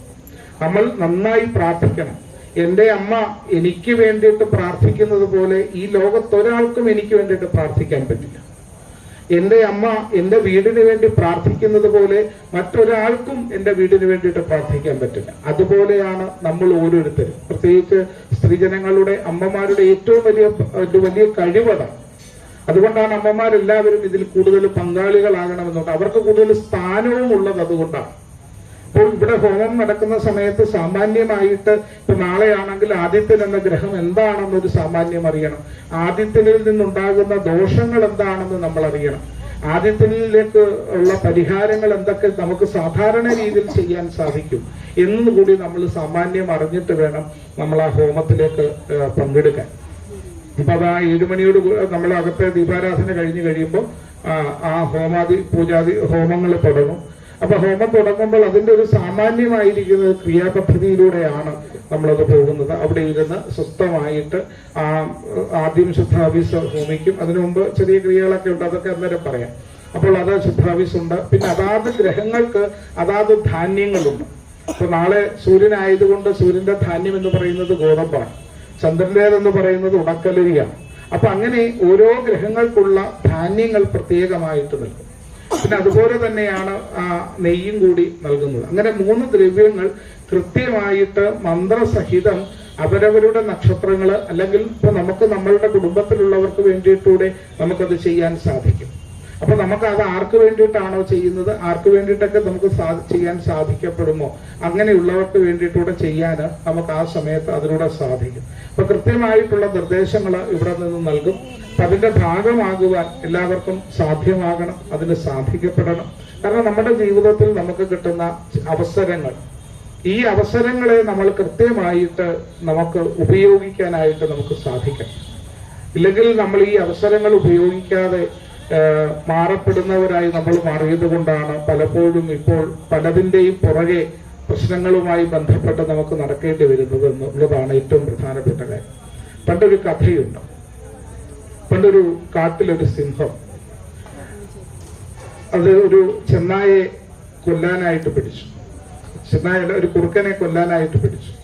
നമ്മൾ നന്നായി പ്രാർത്ഥിക്കണം. എൻ്റെ അമ്മ എനിക്ക് വേണ്ടിയിട്ട് പ്രാർത്ഥിക്കുന്നത് പോലെ ഈ ലോകത്തൊരാൾക്കും എനിക്ക് വേണ്ടിയിട്ട് പ്രാർത്ഥിക്കാൻ പറ്റില്ല. എൻ്റെ അമ്മ എൻ്റെ വീടിന് വേണ്ടി പ്രാർത്ഥിക്കുന്നത് പോലെ മറ്റൊരാൾക്കും എൻ്റെ വീടിന് വേണ്ടിയിട്ട് പ്രാർത്ഥിക്കാൻ പറ്റില്ല. അതുപോലെയാണ് നമ്മൾ ഓരോരുത്തരും, പ്രത്യേകിച്ച് സ്ത്രീജനങ്ങളുടെ അമ്മമാരുടെ ഏറ്റവും വലിയ കഴിവതാണ്. അതുകൊണ്ടാണ് അമ്മമാരെല്ലാവരും ഇതിൽ കൂടുതൽ പങ്കാളികളാകണമെന്നുണ്ട്. അവർക്ക് കൂടുതൽ സ്ഥാനവും ഉള്ളത് അതുകൊണ്ടാണ്. അപ്പോൾ ഇവിടെ ഹോമം നടക്കുന്ന സമയത്ത് സാമാന്യമായിട്ട് ഇപ്പൊ നാളെയാണെങ്കിൽ ആദിത്യൻ എന്ന ഗ്രഹം എന്താണെന്നൊരു സാമാന്യം അറിയണം. ആദിത്യനിൽ നിന്നുണ്ടാകുന്ന ദോഷങ്ങൾ എന്താണെന്ന് നമ്മൾ അറിയണം. ആദിത്യനിലേക്ക് ഉള്ള പരിഹാരങ്ങൾ എന്തൊക്കെ നമുക്ക് സാധാരണ രീതിയിൽ ചെയ്യാൻ സാധിക്കും എന്നുകൂടി നമ്മൾ സാമാന്യം അറിഞ്ഞിട്ട് വേണം നമ്മൾ ആ ഹോമത്തിലേക്ക് പങ്കെടുക്കാൻ. ഇപ്പൊ അത് ആ 7 മണിയോട് നമ്മൾ അകത്തെ ദീപാരാധന കഴിഞ്ഞ് കഴിയുമ്പോൾ ആ പൂജാതി ഹോമങ്ങൾ തുടങ്ങും. അപ്പൊ ഹോമം തുടങ്ങുമ്പോൾ അതിന്റെ ഒരു സാമാന്യമായിരിക്കുന്ന ക്രിയാപദ്ധതിയിലൂടെയാണ് നമ്മളത് പോകുന്നത്. അവിടെ ഇരുന്ന് സ്വസ്ഥമായിട്ട് ആദ്യം ശുദ്ധാവിസ് ഹോമിക്കും. അതിനു മുമ്പ് ചെറിയ ക്രിയകളൊക്കെ ഉണ്ട്, അതൊക്കെ അന്നേരം പറയാം. അപ്പോൾ അത് ശുദ്ധാവിസ് ഉണ്ട്. പിന്നെ അതാത് ഗ്രഹങ്ങൾക്ക് അതാത് ധാന്യങ്ങളുണ്ട്. അപ്പൊ നാളെ സൂര്യനായതുകൊണ്ട് സൂര്യന്റെ ധാന്യം എന്ന് പറയുന്നത് ഗോതമ്പാണ്, ചന്ദ്രന്റേതെന്ന് പറയുന്നത് ഉണക്കലരിയാണ്. അപ്പൊ അങ്ങനെ ഓരോ ഗ്രഹങ്ങൾക്കുള്ള ധാന്യങ്ങൾ പ്രത്യേകമായിട്ട് നൽകും. പിന്നെ അതുപോലെ തന്നെയാണ് നെയ്യും കൂടി നൽകുന്നത്. അങ്ങനെ 3 ദ്രവ്യങ്ങൾ കൃത്യമായിട്ട് മന്ത്രസഹിതം അവരവരുടെ നക്ഷത്രങ്ങൾ അല്ലെങ്കിൽ ഇപ്പൊ നമുക്ക് നമ്മളുടെ കുടുംബത്തിലുള്ളവർക്ക് വേണ്ടിയിട്ടൂടെ നമുക്കത് ചെയ്യാൻ സാധിക്കും. അപ്പൊ നമുക്ക് അത് ആർക്ക് വേണ്ടിയിട്ടാണോ ചെയ്യുന്നത്, ആർക്ക് വേണ്ടിയിട്ടൊക്കെ നമുക്ക് ചെയ്യാൻ സാധിക്കപ്പെടുമോ അങ്ങനെയുള്ളവർക്ക് വേണ്ടിയിട്ടൂടെ ചെയ്യാൻ നമുക്ക് ആ സമയത്ത് അതിലൂടെ സാധിക്കും. അപ്പൊ കൃത്യമായിട്ടുള്ള നിർദ്ദേശങ്ങൾ ഇവിടെ നിന്ന് നൽകും. അപ്പൊ അതിന്റെ ഭാഗമാകുവാൻ എല്ലാവർക്കും സാധ്യമാകണം, അതിന് സാധിക്കപ്പെടണം. കാരണം നമ്മുടെ ജീവിതത്തിൽ നമുക്ക് കിട്ടുന്ന അവസരങ്ങൾ, ഈ അവസരങ്ങളെ നമ്മൾ കൃത്യമായിട്ട് നമുക്ക് ഉപയോഗിക്കാനായിട്ട് നമുക്ക് സാധിക്കണം. ഇല്ലെങ്കിൽ നമ്മൾ ഈ അവസരങ്ങൾ ഉപയോഗിക്കാതെ മാറപ്പെടുന്നവരായി നമ്മൾ മാറിയത് കൊണ്ടാണ് പലപ്പോഴും ഇപ്പോൾ പലതിൻ്റെയും പുറകെ പ്രശ്നങ്ങളുമായി ബന്ധപ്പെട്ട് നമുക്ക് നടക്കേണ്ടി വരുന്നത് എന്നുള്ളതാണ് ഏറ്റവും പ്രധാനപ്പെട്ട കാര്യം. പണ്ടൊരു കഥയുണ്ട്. പണ്ടൊരു കാട്ടിലൊരു സിംഹം അത് ഒരു ചെന്നായെ കൊല്ലാനായിട്ട് പിടിച്ചു. ചെന്നായ ഒരു കുറുക്കനെ കൊല്ലാനായിട്ട് പിടിച്ചു.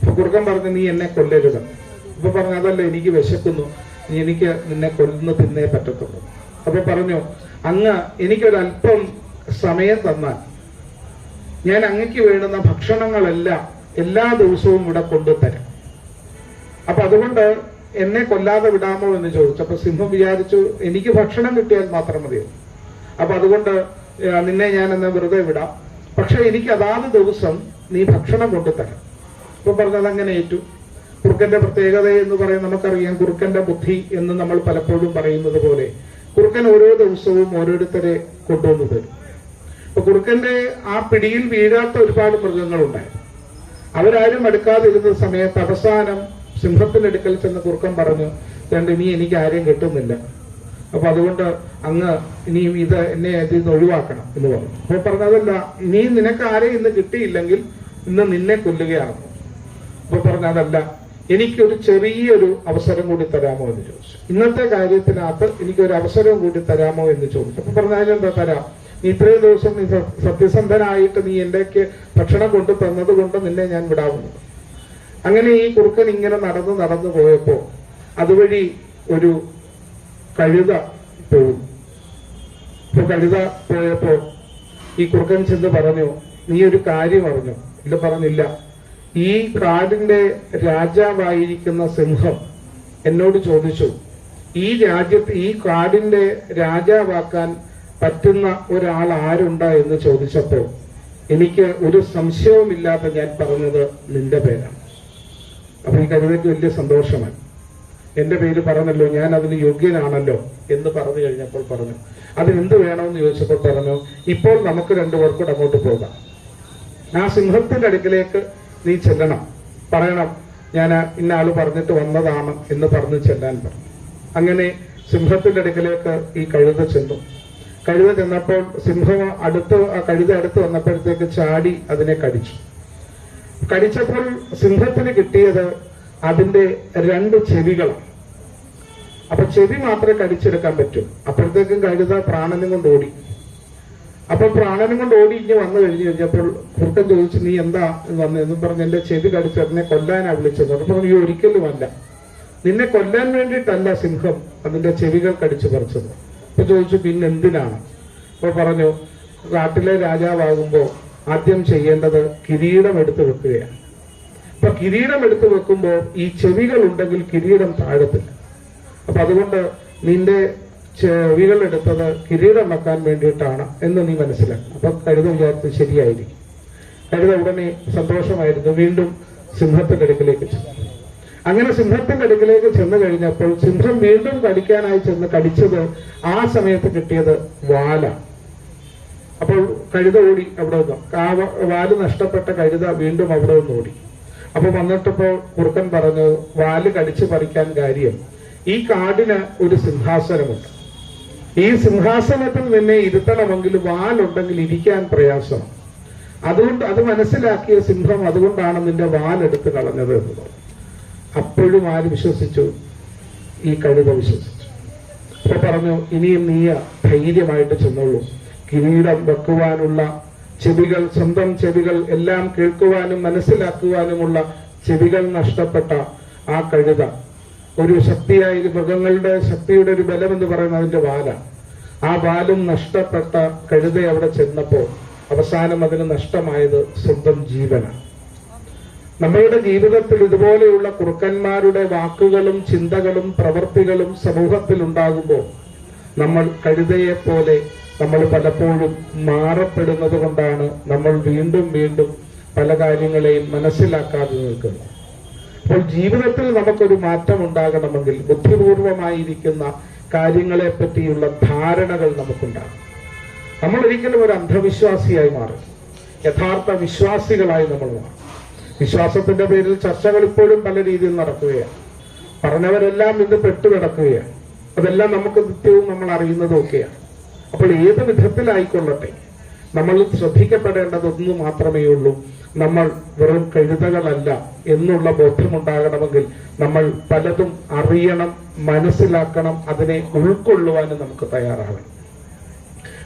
അപ്പൊ കുറുക്കൻ പറഞ്ഞു, നീ എന്നെ കൊല്ലരുത്. അപ്പൊ പറഞ്ഞു, അതല്ല, എനിക്ക് വിശക്കുന്നു, എനിക്ക് നിന്നെ കൊല്ലുന്ന തിന്നേ പറ്റത്തുള്ളൂ. അപ്പൊ പറഞ്ഞു, അങ്ങ് എനിക്കൊരല്പം സമയം തന്നാൽ ഞാൻ അങ്ങക്ക് വേണ്ടുന്ന ഭക്ഷണങ്ങളെല്ലാം എല്ലാ ദിവസവും ഇവിടെ കൊണ്ടുതരാം. അപ്പൊ അതുകൊണ്ട് എന്നെ കൊല്ലാതെ വിടാമോ എന്ന് ചോദിച്ചു. അപ്പൊ സിംഹം വിചാരിച്ചു, എനിക്ക് ഭക്ഷണം കിട്ടിയാൽ മാത്രം മതിയോ, അപ്പൊ അതുകൊണ്ട് നിന്നെ ഞാൻ എന്നെ വെറുതെ വിടാം, പക്ഷെ എനിക്ക് അതാത് ദിവസം നീ ഭക്ഷണം കൊണ്ടുതരാം. അപ്പൊ പറഞ്ഞത് അങ്ങനെ ഏറ്റു. കുറുക്കന്റെ പ്രത്യേകത എന്ന് പറയാൻ നമുക്കറിയാം, കുറുക്കന്റെ ബുദ്ധി എന്ന് നമ്മൾ പലപ്പോഴും പറയുന്നത് പോലെ കുറുക്കൻ ഓരോ ദിവസവും ഓരോരുത്തരെ കൊണ്ടുവന്നു തരും. അപ്പൊ കുറുക്കന്റെ ആ പിടിയിൽ വീഴാത്ത ഒരുപാട് മൃഗങ്ങളുണ്ടായിരുന്നു. അവരാരും അടുക്കാതിരുന്ന സമയത്ത് അവസാനം സിംഹത്തിന്റെ അടുക്കൽ ചെന്ന് കുറുക്കൻ പറഞ്ഞു, ഇനി എനിക്ക് ആരെയും കിട്ടുന്നില്ല, അപ്പൊ അതുകൊണ്ട് അങ്ങ് ഇനിയും എന്നെ ഇതിൽ നിന്ന് ഒഴിവാക്കണം എന്ന് പറഞ്ഞു. അപ്പൊ പറഞ്ഞതല്ല, ഇനി നിനക്ക് ആരെയും ഇന്ന് കിട്ടിയില്ലെങ്കിൽ ഇന്ന് നിന്നെ കൊല്ലുകയാണ്. അപ്പൊ പറഞ്ഞതല്ല, എനിക്കൊരു ചെറിയൊരു അവസരം കൂടി തരാമോ എന്ന് ചോദിച്ചു. ഇന്നത്തെ കാര്യത്തിനകത്ത് എനിക്കൊരു അവസരം കൂടി തരാമോ എന്ന് ചോദിച്ചു. അപ്പൊ പറഞ്ഞാലെന്താ, തരാം. നീ ഇത്രയും ദിവസം നീ സത്യസന്ധനായിട്ട് നീ എന്റെക്ക് ഭക്ഷണം കൊണ്ടു തന്നത് കൊണ്ട് നിന്നെ ഞാൻ വിടാവുന്നത്. അങ്ങനെ ഈ കുറുക്കൻ ഇങ്ങനെ നടന്നു പോയപ്പോ അതുവഴി ഒരു കഴുത പോകും. ഇപ്പൊ കഴുത പോയപ്പോ ഈ കുറുക്കൻ ചെന്ന് പറഞ്ഞു, നീ ഒരു കാര്യം അറിഞ്ഞു? ഇല്ല, പറഞ്ഞില്ല. ഈ കാടിന്റെ രാജാവായിരിക്കുന്ന സിംഹം എന്നോട് ചോദിച്ചു, ഈ കാടിന്റെ രാജാവാക്കാൻ പറ്റുന്ന ഒരാൾ ആരുണ്ട് എന്ന് ചോദിച്ചപ്പോൾ എനിക്ക് ഒരു സംശയവുമില്ലാതെ ഞാൻ പറഞ്ഞത് നിന്റെ പേരാണ്. അപ്പൊ ഈ കവിതയ്ക്ക് വലിയ സന്തോഷമായി. എന്റെ പേര് പറഞ്ഞല്ലോ, ഞാൻ അതിന് യോഗ്യനാണല്ലോ എന്ന് പറഞ്ഞു കഴിഞ്ഞപ്പോൾ പറഞ്ഞു, അതിനെന്ത് വേണമെന്ന് ചോദിച്ചപ്പോൾ പറഞ്ഞു, ഇപ്പോൾ നമുക്ക് 2 പേർക്കൂടെ അങ്ങോട്ട് പോകാം. ആ സിംഹത്തിന്റെ അടുക്കിലേക്ക് നീ ചെല്ലണം, പറയണം ഞാൻ ഇന്ന ആള് പറഞ്ഞിട്ട് വന്നതാണ് എന്ന് പറഞ്ഞ് ചെല്ലാൻ പറഞ്ഞു. അങ്ങനെ സിംഹത്തിന്റെ അടുക്കിലേക്ക് ഈ കഴുത ചെന്നു. കഴുത ചെന്നപ്പോൾ സിംഹം കഴുത അടുത്ത് വന്നപ്പോഴത്തേക്ക് ചാടി അതിനെ കടിച്ചു. കടിച്ചപ്പോൾ സിംഹത്തിന് കിട്ടിയത് അതിന്റെ 2 ചെവികളാണ്. അപ്പൊ ചെവി മാത്രമേ കടിച്ചെടുക്കാൻ പറ്റൂ. അപ്പോഴത്തേക്കും കഴുത പ്രാണനും കൊണ്ട് ഓടി. അപ്പൊ പ്രാണനും കൊണ്ട് ഓടി ഇഞ്ഞ് വന്നു കഴിഞ്ഞപ്പോൾ കുറുക്കൻ ചോദിച്ചു, നീ എന്താ വന്നതെന്നും പറഞ്ഞ് എന്റെ ചെവി കടിച്ച് എന്നെ കൊല്ലാനാ വിളിച്ചത്. അപ്പൊ പറഞ്ഞു, ഒരിക്കലുമല്ല, നിന്നെ കൊല്ലാൻ വേണ്ടിയിട്ടല്ല സിംഹം അതിന്റെ ചെവികൾ കടിച്ചു പറിച്ചത്. അപ്പൊ ചോദിച്ചു, പിന്നെ എന്തിനാണ്? അപ്പൊ പറഞ്ഞു, കാട്ടിലെ രാജാവാകുമ്പോ ആദ്യം ചെയ്യേണ്ടത് കിരീടം എടുത്തു വെക്കുകയാണ്. അപ്പൊ കിരീടം എടുത്തു വെക്കുമ്പോൾ ഈ ചെവികൾ ഉണ്ടെങ്കിൽ കിരീടം താഴത്തില്ല. അപ്പൊ അതുകൊണ്ട് നിന്റെ ചെവികൾ എടുത്തത് കിരീടം വെക്കാൻ വേണ്ടിയിട്ടാണ് എന്ന് നീ മനസ്സിലാക്കണം. അപ്പൊ കഴുത വിചാരിച്ചു ശരിയായിരിക്കും. കഴുത ഉടനെ സന്തോഷമായിരുന്നു, വീണ്ടും സിംഹത്തിന്റെ അടുക്കിലേക്ക് ചെന്നു. അങ്ങനെ സിംഹത്തിന്റെ അടുക്കിലേക്ക് ചെന്ന് കഴിഞ്ഞപ്പോൾ സിംഹം വീണ്ടും കടിക്കാനായി ചെന്ന് കടിച്ചത് ആ സമയത്ത് കിട്ടിയത് വാലാണ്. അപ്പോൾ കഴുത ഓടി അവിടെ നിന്നു. ആ വാല് നഷ്ടപ്പെട്ട കഴുത വീണ്ടും അവിടെ നിന്ന് ഓടി. അപ്പൊ വന്നിട്ടപ്പോ കുറുക്കൻ പറഞ്ഞു, വാല് കടിച്ചു പറിക്കാൻ കാര്യം, ഈ കാടിന് ഒരു സിംഹാസനമുണ്ട്. ഈ സിംഹാസനത്തിൽ നിന്നെ ഇരുത്തണമെങ്കിൽ വാലുണ്ടെങ്കിൽ ഇരിക്കാൻ പ്രയാസം. അതുകൊണ്ട് അത് മനസ്സിലാക്കിയ സിംഹം അതുകൊണ്ടാണ് നിന്റെ വാലെടുത്ത് കളഞ്ഞത് എന്ന് പറഞ്ഞു. അപ്പോഴും ആര് വിശ്വസിച്ചു? ഈ കഴുത വിശ്വസിച്ചു. അപ്പൊ പറഞ്ഞു, ഇനിയും നീ ധൈര്യമായിട്ട് ചെന്നോളൂ. കിരീടം വെക്കുവാനുള്ള ചെവികൾ, സ്വന്തം ചെവികൾ എല്ലാം കേൾക്കുവാനും മനസ്സിലാക്കുവാനുമുള്ള ചെവികൾ നഷ്ടപ്പെട്ട ആ കഴുത ഒരു ശക്തിയായി, മൃഗങ്ങളുടെ ശക്തിയുടെ ഒരു ബലം എന്ന് പറയുന്നത് അതിന്റെ വാലാണ്. ആ വാലും നഷ്ടപ്പെട്ട കഴുത അവിടെ ചെന്നപ്പോൾ അവസാനം അതിന് നഷ്ടമായത് സ്വന്തം ജീവനാണ്. നമ്മളുടെ ജീവിതത്തിൽ ഇതുപോലെയുള്ള കുറുക്കന്മാരുടെ വാക്കുകളും ചിന്തകളും പ്രവൃത്തികളും സമൂഹത്തിൽ ഉണ്ടാകുമ്പോൾ നമ്മൾ കഴുതയെ പോലെ നമ്മൾ പലപ്പോഴും മാറപ്പെടുന്നത് കൊണ്ടാണ് നമ്മൾ വീണ്ടും വീണ്ടും പല കാര്യങ്ങളെയും മനസ്സിലാക്കാതെ നിൽക്കുന്നത്. അപ്പോൾ ജീവിതത്തിൽ നമുക്കൊരു മാറ്റം ഉണ്ടാകണമെങ്കിൽ ബുദ്ധിപൂർവമായിരിക്കുന്ന കാര്യങ്ങളെ പറ്റിയുള്ള ധാരണകൾ നമുക്കുണ്ടാകും. നമ്മൾ ഒരിക്കലും ഒരു അന്ധവിശ്വാസിയായി മാറും, യഥാർത്ഥ വിശ്വാസികളായി നമ്മൾ മാറും. വിശ്വാസത്തിന്റെ പേരിൽ ചർച്ചകൾ ഇപ്പോഴും പല രീതിയിൽ നടക്കുകയാണ്. പറഞ്ഞവരെല്ലാം ഇന്ന് പെട്ടുകിടക്കുകയാണ്. അതെല്ലാം നമുക്ക് നിത്യവും നമ്മൾ അറിയുന്നതൊക്കെയാണ്. അപ്പോൾ ഏത് വിധത്തിലായിക്കൊള്ളട്ടെ, നമ്മൾ ശ്രദ്ധിക്കപ്പെടേണ്ടത് ഒന്ന് മാത്രമേ ഉള്ളൂ, നമ്മൾ വെറും കഴുതകളല്ല എന്നുള്ള ബോധ്യമുണ്ടാകണമെങ്കിൽ നമ്മൾ പലതും അറിയണം, മനസ്സിലാക്കണം, അതിനെ ഉൾക്കൊള്ളുവാനും നമുക്ക് തയ്യാറാകണം.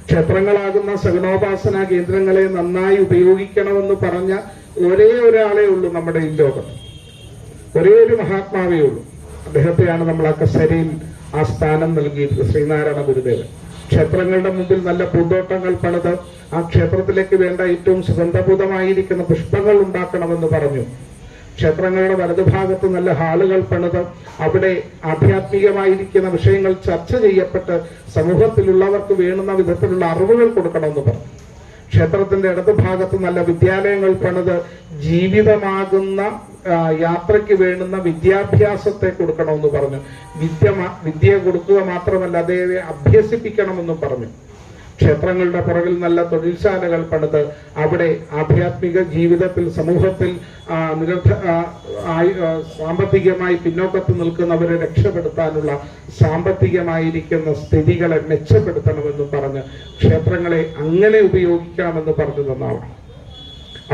ക്ഷേത്രങ്ങളാകുന്ന സഗുണോപാസന കേന്ദ്രങ്ങളെ നന്നായി ഉപയോഗിക്കണമെന്ന് പറഞ്ഞ ഒരേ ഒരാളേ ഉള്ളൂ നമ്മുടെ ഈ ലോകത്ത്. ഒരേ ഒരു മഹാത്മാവേ ഉള്ളൂ. അദ്ദേഹത്തെയാണ് നമ്മൾ ആ കസേരയിൽ ആ സ്ഥാനം നൽകിയത്, ശ്രീനാരായണ ഗുരുദേവൻ. ക്ഷേത്രങ്ങളുടെ മുമ്പിൽ നല്ല പൂന്തോട്ടങ്ങൾ പണിത് ആ ക്ഷേത്രത്തിലേക്ക് വേണ്ട ഏറ്റവും സുഗന്ധഭൂതമായിരിക്കുന്ന പുഷ്പങ്ങൾ ഉണ്ടാക്കണമെന്ന് പറഞ്ഞു. ക്ഷേത്രങ്ങളുടെ വലതുഭാഗത്ത് നല്ല ഹാളുകൾ പണിത് അവിടെ ആധ്യാത്മികമായിരിക്കുന്ന വിഷയങ്ങൾ ചർച്ച ചെയ്യപ്പെട്ട് സമൂഹത്തിലുള്ളവർക്ക് വേണ്ടുന്ന വിധത്തിലുള്ള അറിവുകൾ കൊടുക്കണമെന്ന് പറഞ്ഞു. ക്ഷേത്രത്തിന്റെ ഇടതുഭാഗത്ത് നല്ല വിദ്യാലയങ്ങൾ പണിത് ജീവിതമാകുന്ന യാത്രയ്ക്ക് വേണ്ടുന്ന വിദ്യാഭ്യാസത്തെ കൊടുക്കണമെന്ന് പറഞ്ഞു. വിദ്യ കൊടുക്കുക മാത്രമല്ല, അതേ അഭ്യസിപ്പിക്കണമെന്നും പറഞ്ഞു. ക്ഷേത്രങ്ങളുടെ പുറകിൽ നല്ല തൊഴിൽശാലകൾ പണിത് അവിടെ ആധ്യാത്മിക ജീവിതത്തിൽ സമൂഹത്തിൽ സാമ്പത്തികമായി പിന്നോക്കത്ത് നിൽക്കുന്നവരെ രക്ഷപ്പെടുത്താനുള്ള സാമ്പത്തികമായിരിക്കുന്ന സ്ഥിതികളെ മെച്ചപ്പെടുത്തണമെന്നും പറഞ്ഞ് ക്ഷേത്രങ്ങളെ അങ്ങനെ ഉപയോഗിക്കാമെന്ന് പറഞ്ഞു തന്നാണ്.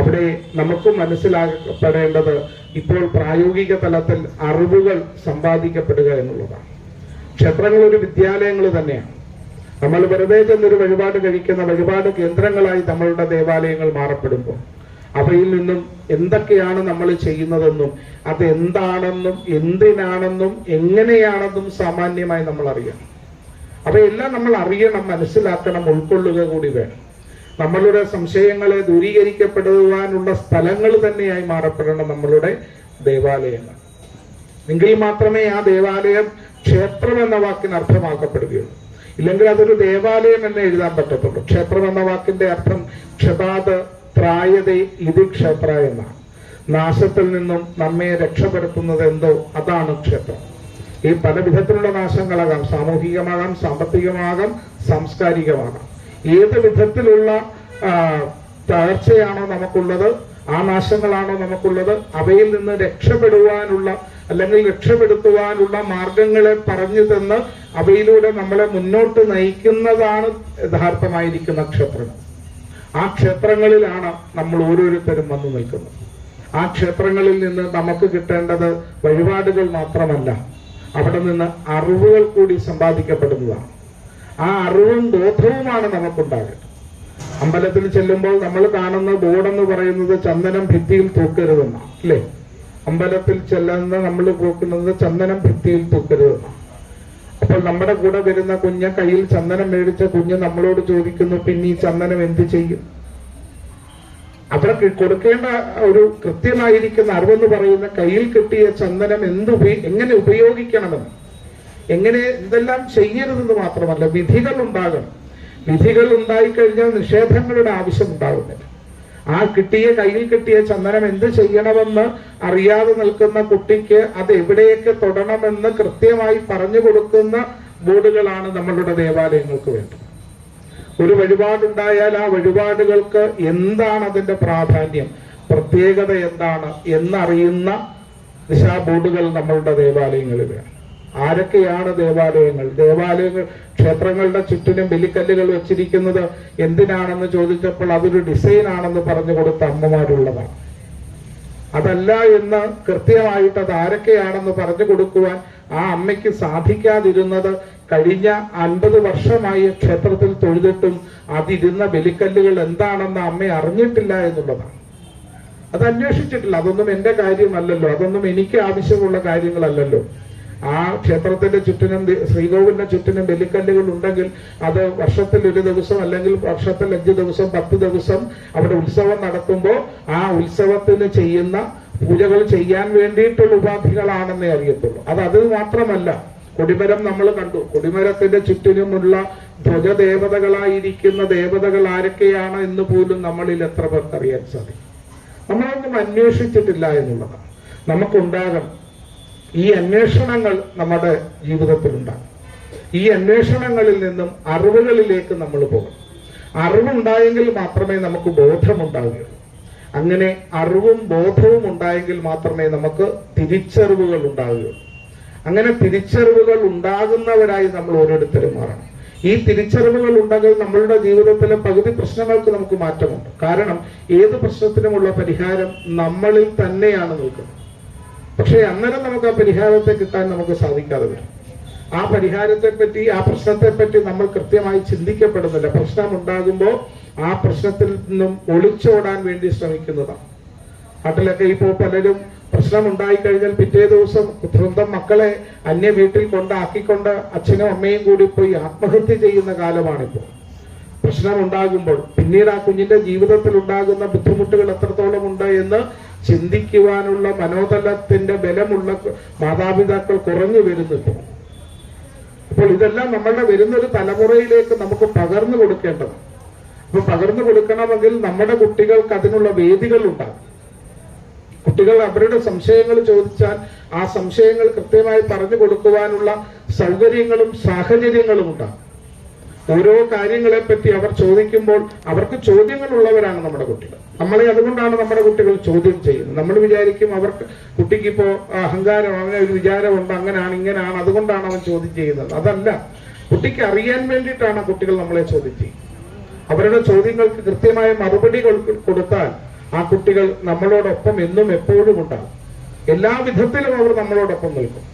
അവിടെ നമുക്ക് മനസ്സിലാക്കപ്പെടേണ്ടത് ഇപ്പോൾ പ്രായോഗിക തലത്തിൽ അറിവുകൾ സമ്പാദിക്കപ്പെടുക എന്നുള്ളതാണ്. ക്ഷേത്രങ്ങൾ ഒരു വിദ്യാലയങ്ങൾ തന്നെയാണ്. നമ്മൾ വെറുതെ ചെന്നൊരു വഴിപാട് കഴിക്കുന്ന വഴിപാട് കേന്ദ്രങ്ങളായി നമ്മളുടെ ദേവാലയങ്ങൾ മാറപ്പെടുമ്പോൾ അവയിൽ നിന്നും എന്തൊക്കെയാണ് നമ്മൾ ചെയ്യുന്നതെന്നും അത് എന്താണെന്നും എന്തിനാണെന്നും എങ്ങനെയാണെന്നും സാമാന്യമായി നമ്മൾ അറിയണം. അവയെല്ലാം നമ്മൾ അറിയണം, മനസ്സിലാക്കണം, ഉൾക്കൊള്ളുക കൂടി വേണം. നമ്മളുടെ സംശയങ്ങളെ ദൂരീകരിക്കപ്പെടുവാനുള്ള സ്ഥലങ്ങൾ തന്നെയായി മാറപ്പെടണം നമ്മളുടെ ദേവാലയങ്ങൾ. എങ്കിൽ മാത്രമേ ആ ദേവാലയം ക്ഷേത്രം എന്ന വാക്കിന് അർത്ഥമാക്കപ്പെടുകയുള്ളൂ. ഇല്ലെങ്കിൽ അതൊരു ദേവാലയം എന്ന് എഴുതാൻ പറ്റത്തുള്ളൂ. ക്ഷേത്രം എന്ന വാക്കിന്റെ അർത്ഥം ക്ഷതാത് ത്രായതേ ഇത് ക്ഷേത്ര എന്നാണ്. നാശത്തിൽ നിന്നും നമ്മെ രക്ഷപ്പെടുത്തുന്നത് എന്തോ അതാണ് ക്ഷേത്രം. ഈ പല വിധത്തിലുള്ള നാശങ്ങളാകാം, സാമൂഹികമാകാം, സാമ്പത്തികമാകാം, സാംസ്കാരികമാകാം. ഏത് വിധത്തിലുള്ള തകർച്ചയാണോ നമുക്കുള്ളത്, ആ നാശങ്ങളാണോ നമുക്കുള്ളത്, അവയിൽ നിന്ന് രക്ഷപ്പെടുവാനുള്ള അല്ലെങ്കിൽ രക്ഷപ്പെടുത്തുവാനുള്ള മാർഗങ്ങളെ പറഞ്ഞു തന്ന് അവയിലൂടെ നമ്മളെ മുന്നോട്ട് നയിക്കുന്നതാണ് യഥാർത്ഥമായിരിക്കുന്ന ക്ഷേത്രങ്ങൾ. ആ ക്ഷേത്രങ്ങളിലാണ് നമ്മൾ ഓരോരുത്തരും വന്നു നിൽക്കുന്നത്. ആ ക്ഷേത്രങ്ങളിൽ നിന്ന് നമുക്ക് കിട്ടേണ്ടത് വഴിപാടുകൾ മാത്രമല്ല, അവിടെ നിന്ന് അറിവുകൾ കൂടി സമ്പാദിക്കപ്പെടുന്നതാണ്. ആ അറിവും ബോധവുമാണ് നമുക്കുണ്ടാകേണ്ടത്. അമ്പലത്തിൽ ചെല്ലുമ്പോൾ നമ്മൾ കാണുന്ന ബോർഡെന്ന് പറയുന്നത് ചന്ദനം ഭിത്തിയിൽ തൂക്കരുതെന്നാണ്, അല്ലേ? അമ്പലത്തിൽ ചെല്ലുന്ന നമ്മൾ പോക്കുന്നത് ചന്ദനം ഭിത്തിയിൽ തൂക്കരുതെന്നാണ്. അപ്പോൾ നമ്മുടെ കൂടെ വരുന്ന കുഞ്ഞ് കയ്യിൽ ചന്ദനം മേടിച്ച കുഞ്ഞ് നമ്മളോട് ചോദിക്കുന്നു, പിന്നെ ഈ ചന്ദനം എന്ത് ചെയ്യും? അവർക്ക് കൊടുക്കേണ്ട ഒരു കൃത്യമായിരിക്കുന്ന അറിവെന്ന് പറയുന്ന കയ്യിൽ കിട്ടിയ ചന്ദനം എങ്ങനെ ഉപയോഗിക്കണമെന്ന്, എങ്ങനെ എന്തെല്ലാം ചെയ്യരുതെന്ന് മാത്രമല്ല, വിധികൾ ഉണ്ടാകണം. വിധികൾ ഉണ്ടായിക്കഴിഞ്ഞാൽ നിഷേധങ്ങളുടെ ആവശ്യം ഉണ്ടാകുന്നില്ല. ആ കയ്യിൽ കിട്ടിയ ചന്ദനം എന്ത് ചെയ്യണമെന്ന് അറിയാതെ നിൽക്കുന്ന കുട്ടിക്ക് അത് എവിടെയൊക്കെ തൊടണമെന്ന് കൃത്യമായി പറഞ്ഞു കൊടുക്കുന്ന ബോർഡുകളാണ് നമ്മളുടെ ദേവാലയങ്ങൾക്ക് വേണ്ടത്. ഒരു വഴിപാടുണ്ടായാൽ ആ വഴിപാടുകൾക്ക് എന്താണ് അതിന്റെ പ്രാധാന്യം, പ്രത്യേകത എന്താണ് എന്നറിയുന്ന ദിശാ ബോർഡുകൾ നമ്മളുടെ ദേവാലയങ്ങളിൽ വേണം. ആരൊക്കെയാണ് ദേവാലയങ്ങൾ? ക്ഷേത്രങ്ങളുടെ ചുറ്റിനും ബലിക്കല്ലുകൾ വെച്ചിരിക്കുന്നത് എന്തിനാണെന്ന് ചോദിച്ചപ്പോൾ അതൊരു ഡിസൈൻ ആണെന്ന് പറഞ്ഞു കൊടുത്ത അമ്മമാരുള്ളതാണ്. അതല്ല എന്ന് കൃത്യമായിട്ട് അത് ആരൊക്കെയാണെന്ന് പറഞ്ഞു കൊടുക്കുവാൻ ആ അമ്മയ്ക്ക് സാധിക്കാതിരുന്നത് കഴിഞ്ഞ 50 വർഷമായി ക്ഷേത്രത്തിൽ തൊഴുതിട്ടും അതിരുന്ന ബലിക്കല്ലുകൾ എന്താണെന്ന് അമ്മ അറിഞ്ഞിട്ടില്ല എന്നുള്ളതാണ്. അത് അന്വേഷിച്ചിട്ടില്ല. അതൊന്നും എന്റെ കാര്യമല്ലല്ലോ, അതൊന്നും എനിക്ക് ആവശ്യമുള്ള കാര്യങ്ങളല്ലല്ലോ. ആ ക്ഷേത്രത്തിന്റെ ചുറ്റിനും ശ്രീകോവിലിന്റെ ചുറ്റിനും ബലിക്കല്ലുകൾ ഉണ്ടെങ്കിൽ അത് വർഷത്തിൽ 1 ദിവസം അല്ലെങ്കിൽ വർഷത്തിൽ 5 ദിവസം 10 ദിവസം അവിടെ ഉത്സവം നടത്തുമ്പോൾ ആ ഉത്സവത്തിന് ചെയ്യുന്ന പൂജകൾ ചെയ്യാൻ വേണ്ടിയിട്ടുള്ള ഉപാധികളാണെന്നേ അറിയത്തുള്ളൂ. അത് മാത്രമല്ല, കൊടിമരം നമ്മൾ കണ്ടു. കൊടിമരത്തിന്റെ ചുറ്റിനുമുള്ള ധ്വജദേവതകളായിരിക്കുന്ന ദേവതകൾ ആരൊക്കെയാണ് എന്ന് പോലും നമ്മളിൽ എത്ര പേർക്ക് അറിയാൻ സാധിക്കും? നമ്മളൊന്നും അന്വേഷിച്ചിട്ടില്ല എന്നുള്ളതാണ്. നമുക്കുണ്ടാകണം. ഈ അന്വേഷണങ്ങൾ നമ്മുടെ ജീവിതത്തിലുണ്ടാകും. ഈ അന്വേഷണങ്ങളിൽ നിന്നും അറിവുകളിലേക്ക് നമ്മൾ പോകും. അറിവുണ്ടായെങ്കിൽ മാത്രമേ നമുക്ക് ബോധമുണ്ടാവുകയുള്ളൂ. അങ്ങനെ അറിവും ബോധവും ഉണ്ടായെങ്കിൽ മാത്രമേ നമുക്ക് തിരിച്ചറിവുകൾ ഉണ്ടാവുകയുള്ളൂ. അങ്ങനെ തിരിച്ചറിവുകൾ ഉണ്ടാകുന്നവരായി നമ്മൾ ഓരോരുത്തരും മാറണം. ഈ തിരിച്ചറിവുകൾ ഉണ്ടെങ്കിൽ നമ്മളുടെ ജീവിതത്തിലെ പകുതി പ്രശ്നങ്ങൾക്ക് നമുക്ക് മാറ്റമുണ്ട്. കാരണം ഏത് പ്രശ്നത്തിനുമുള്ള പരിഹാരം നമ്മളിൽ തന്നെയാണ് നിൽക്കുന്നത്. പക്ഷേ അന്നേരം നമുക്ക് ആ പരിഹാരത്തെ കിട്ടാൻ നമുക്ക് സാധിക്കാതെ വരും. ആ പരിഹാരത്തെപ്പറ്റി, ആ പ്രശ്നത്തെപ്പറ്റി നമ്മൾ കൃത്യമായി ചിന്തിക്കപ്പെടുന്നില്ല. പ്രശ്നം ഉണ്ടാകുമ്പോൾ ആ പ്രശ്നത്തിൽ നിന്നും ഒളിച്ചോടാൻ വേണ്ടി ശ്രമിക്കുന്നതാണ്. നാട്ടിലൊക്കെ ഇപ്പോൾ പലരും പ്രശ്നം ഉണ്ടായിക്കഴിഞ്ഞാൽ പിറ്റേ ദിവസം സ്വന്തം മക്കളെ അന്യ വീട്ടിൽ കൊണ്ടാക്കിക്കൊണ്ട് അച്ഛനും അമ്മയും കൂടി പോയി ആത്മഹത്യ ചെയ്യുന്ന കാലമാണിപ്പോൾ. പ്രശ്നം ഉണ്ടാകുമ്പോൾ പിന്നീട് ആ കുഞ്ഞിന്റെ ജീവിതത്തിൽ ഉണ്ടാകുന്ന ബുദ്ധിമുട്ടുകൾ എത്രത്തോളം ഉണ്ട് എന്ന് ചിന്തിക്കുവാനുള്ള മനോതലത്തിന്റെ ബലമുള്ള മാതാപിതാക്കൾ കുറഞ്ഞു വരുന്നു. അപ്പോൾ ഇതെല്ലാം നമ്മളുടെ വരുന്നൊരു തലമുറയിലേക്ക് നമുക്ക് പകർന്നു കൊടുക്കേണ്ടത്. അപ്പൊ പകർന്നു കൊടുക്കണമെങ്കിൽ നമ്മുടെ കുട്ടികൾക്ക് അതിനുള്ള വേദികൾ ഉണ്ടാകും. കുട്ടികൾ അവരുടെ സംശയങ്ങൾ ചോദിച്ചാൽ ആ സംശയങ്ങൾ കൃത്യമായി പറഞ്ഞു കൊടുക്കുവാനുള്ള സൗകര്യങ്ങളും സാഹചര്യങ്ങളും ഉണ്ടാകും. ഓരോ കാര്യങ്ങളെപ്പറ്റി അവർ ചോദിക്കുമ്പോൾ അവർക്ക് ചോദ്യങ്ങളുള്ളവരാണ് നമ്മുടെ കുട്ടികൾ. നമ്മളെ അതുകൊണ്ടാണ് നമ്മുടെ കുട്ടികൾ ചോദ്യം ചെയ്യുന്നത്. നമ്മൾ വിചാരിക്കും അവർക്ക് കുട്ടിക്ക് ഇപ്പോ അഹങ്കാരം, അങ്ങനെ ഒരു വിചാരമുണ്ട്, അങ്ങനെയാണ് ഇങ്ങനെയാണ്, അതുകൊണ്ടാണ് അവൻ ചോദ്യം ചെയ്യുന്നത്. അതല്ല, കുട്ടിക്ക് അറിയാൻ വേണ്ടിയിട്ടാണ് കുട്ടികൾ നമ്മളെ ചോദ്യം ചെയ്യുന്നത്. അവരുടെ ചോദ്യങ്ങൾക്ക് കൃത്യമായ മറുപടി കൊടുത്താൽ ആ കുട്ടികൾ നമ്മളോടൊപ്പം എന്നും എപ്പോഴും ഉണ്ടാകും. എല്ലാ വിധത്തിലും അവർ നമ്മളോടൊപ്പം നിൽക്കും.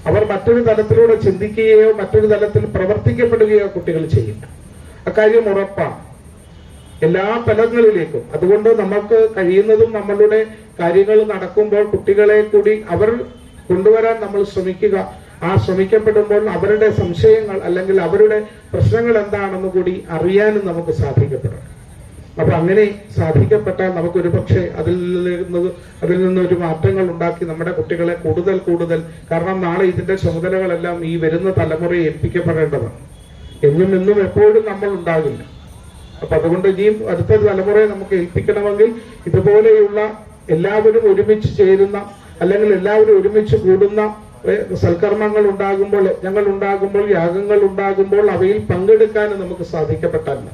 അവർ മറ്റൊരു തലത്തിലൂടെ ചിന്തിക്കുകയോ മറ്റൊരു തലത്തിൽ പ്രവർത്തിക്കപ്പെടുകയോ കുട്ടികൾ ചെയ്യില്ല. അക്കാര്യം ഉറപ്പാണ് എല്ലാ തലങ്ങളിലേക്കും. അതുകൊണ്ട് നമുക്ക് കഴിയുന്നതും നമ്മളുടെ കാര്യങ്ങൾ നടക്കുമ്പോൾ കുട്ടികളെ കൂടി അവർ കൊണ്ടുവരാൻ നമ്മൾ ശ്രമിക്കുക. ആ ശ്രമിക്കപ്പെടുമ്പോൾ അവരുടെ സംശയങ്ങൾ അല്ലെങ്കിൽ അവരുടെ പ്രശ്നങ്ങൾ എന്താണെന്ന് കൂടി അറിയാനും നമുക്ക് സാധിക്കപ്പെടണം. അപ്പൊ അങ്ങനെ സാധിക്കപ്പെട്ടാൽ നമുക്കൊരു പക്ഷേ അതിൽ നിന്നൊരു മാറ്റങ്ങൾ ഉണ്ടാക്കി നമ്മുടെ കുട്ടികളെ കൂടുതൽ, കാരണം നാളെ ഇതിന്റെ ചുമതലകളെല്ലാം ഈ വരുന്ന തലമുറയെ ഏൽപ്പിക്കപ്പെടേണ്ടതാണ്. എന്നും എപ്പോഴും നമ്മൾ ഉണ്ടാകില്ല. അപ്പൊ അതുകൊണ്ട് ഇനിയും അടുത്ത തലമുറയെ നമുക്ക് ഏൽപ്പിക്കണമെങ്കിൽ ഇതുപോലെയുള്ള എല്ലാവരും ഒരുമിച്ച് ചേരുന്ന അല്ലെങ്കിൽ എല്ലാവരും ഒരുമിച്ച് കൂടുന്ന സൽക്കർമ്മങ്ങൾ ഉണ്ടാകുമ്പോൾ, യജ്ഞങ്ങൾ ഉണ്ടാകുമ്പോൾ, യാഗങ്ങൾ ഉണ്ടാകുമ്പോൾ അവയിൽ പങ്കെടുക്കാനും നമുക്ക് സാധിക്കപ്പെട്ടാൽ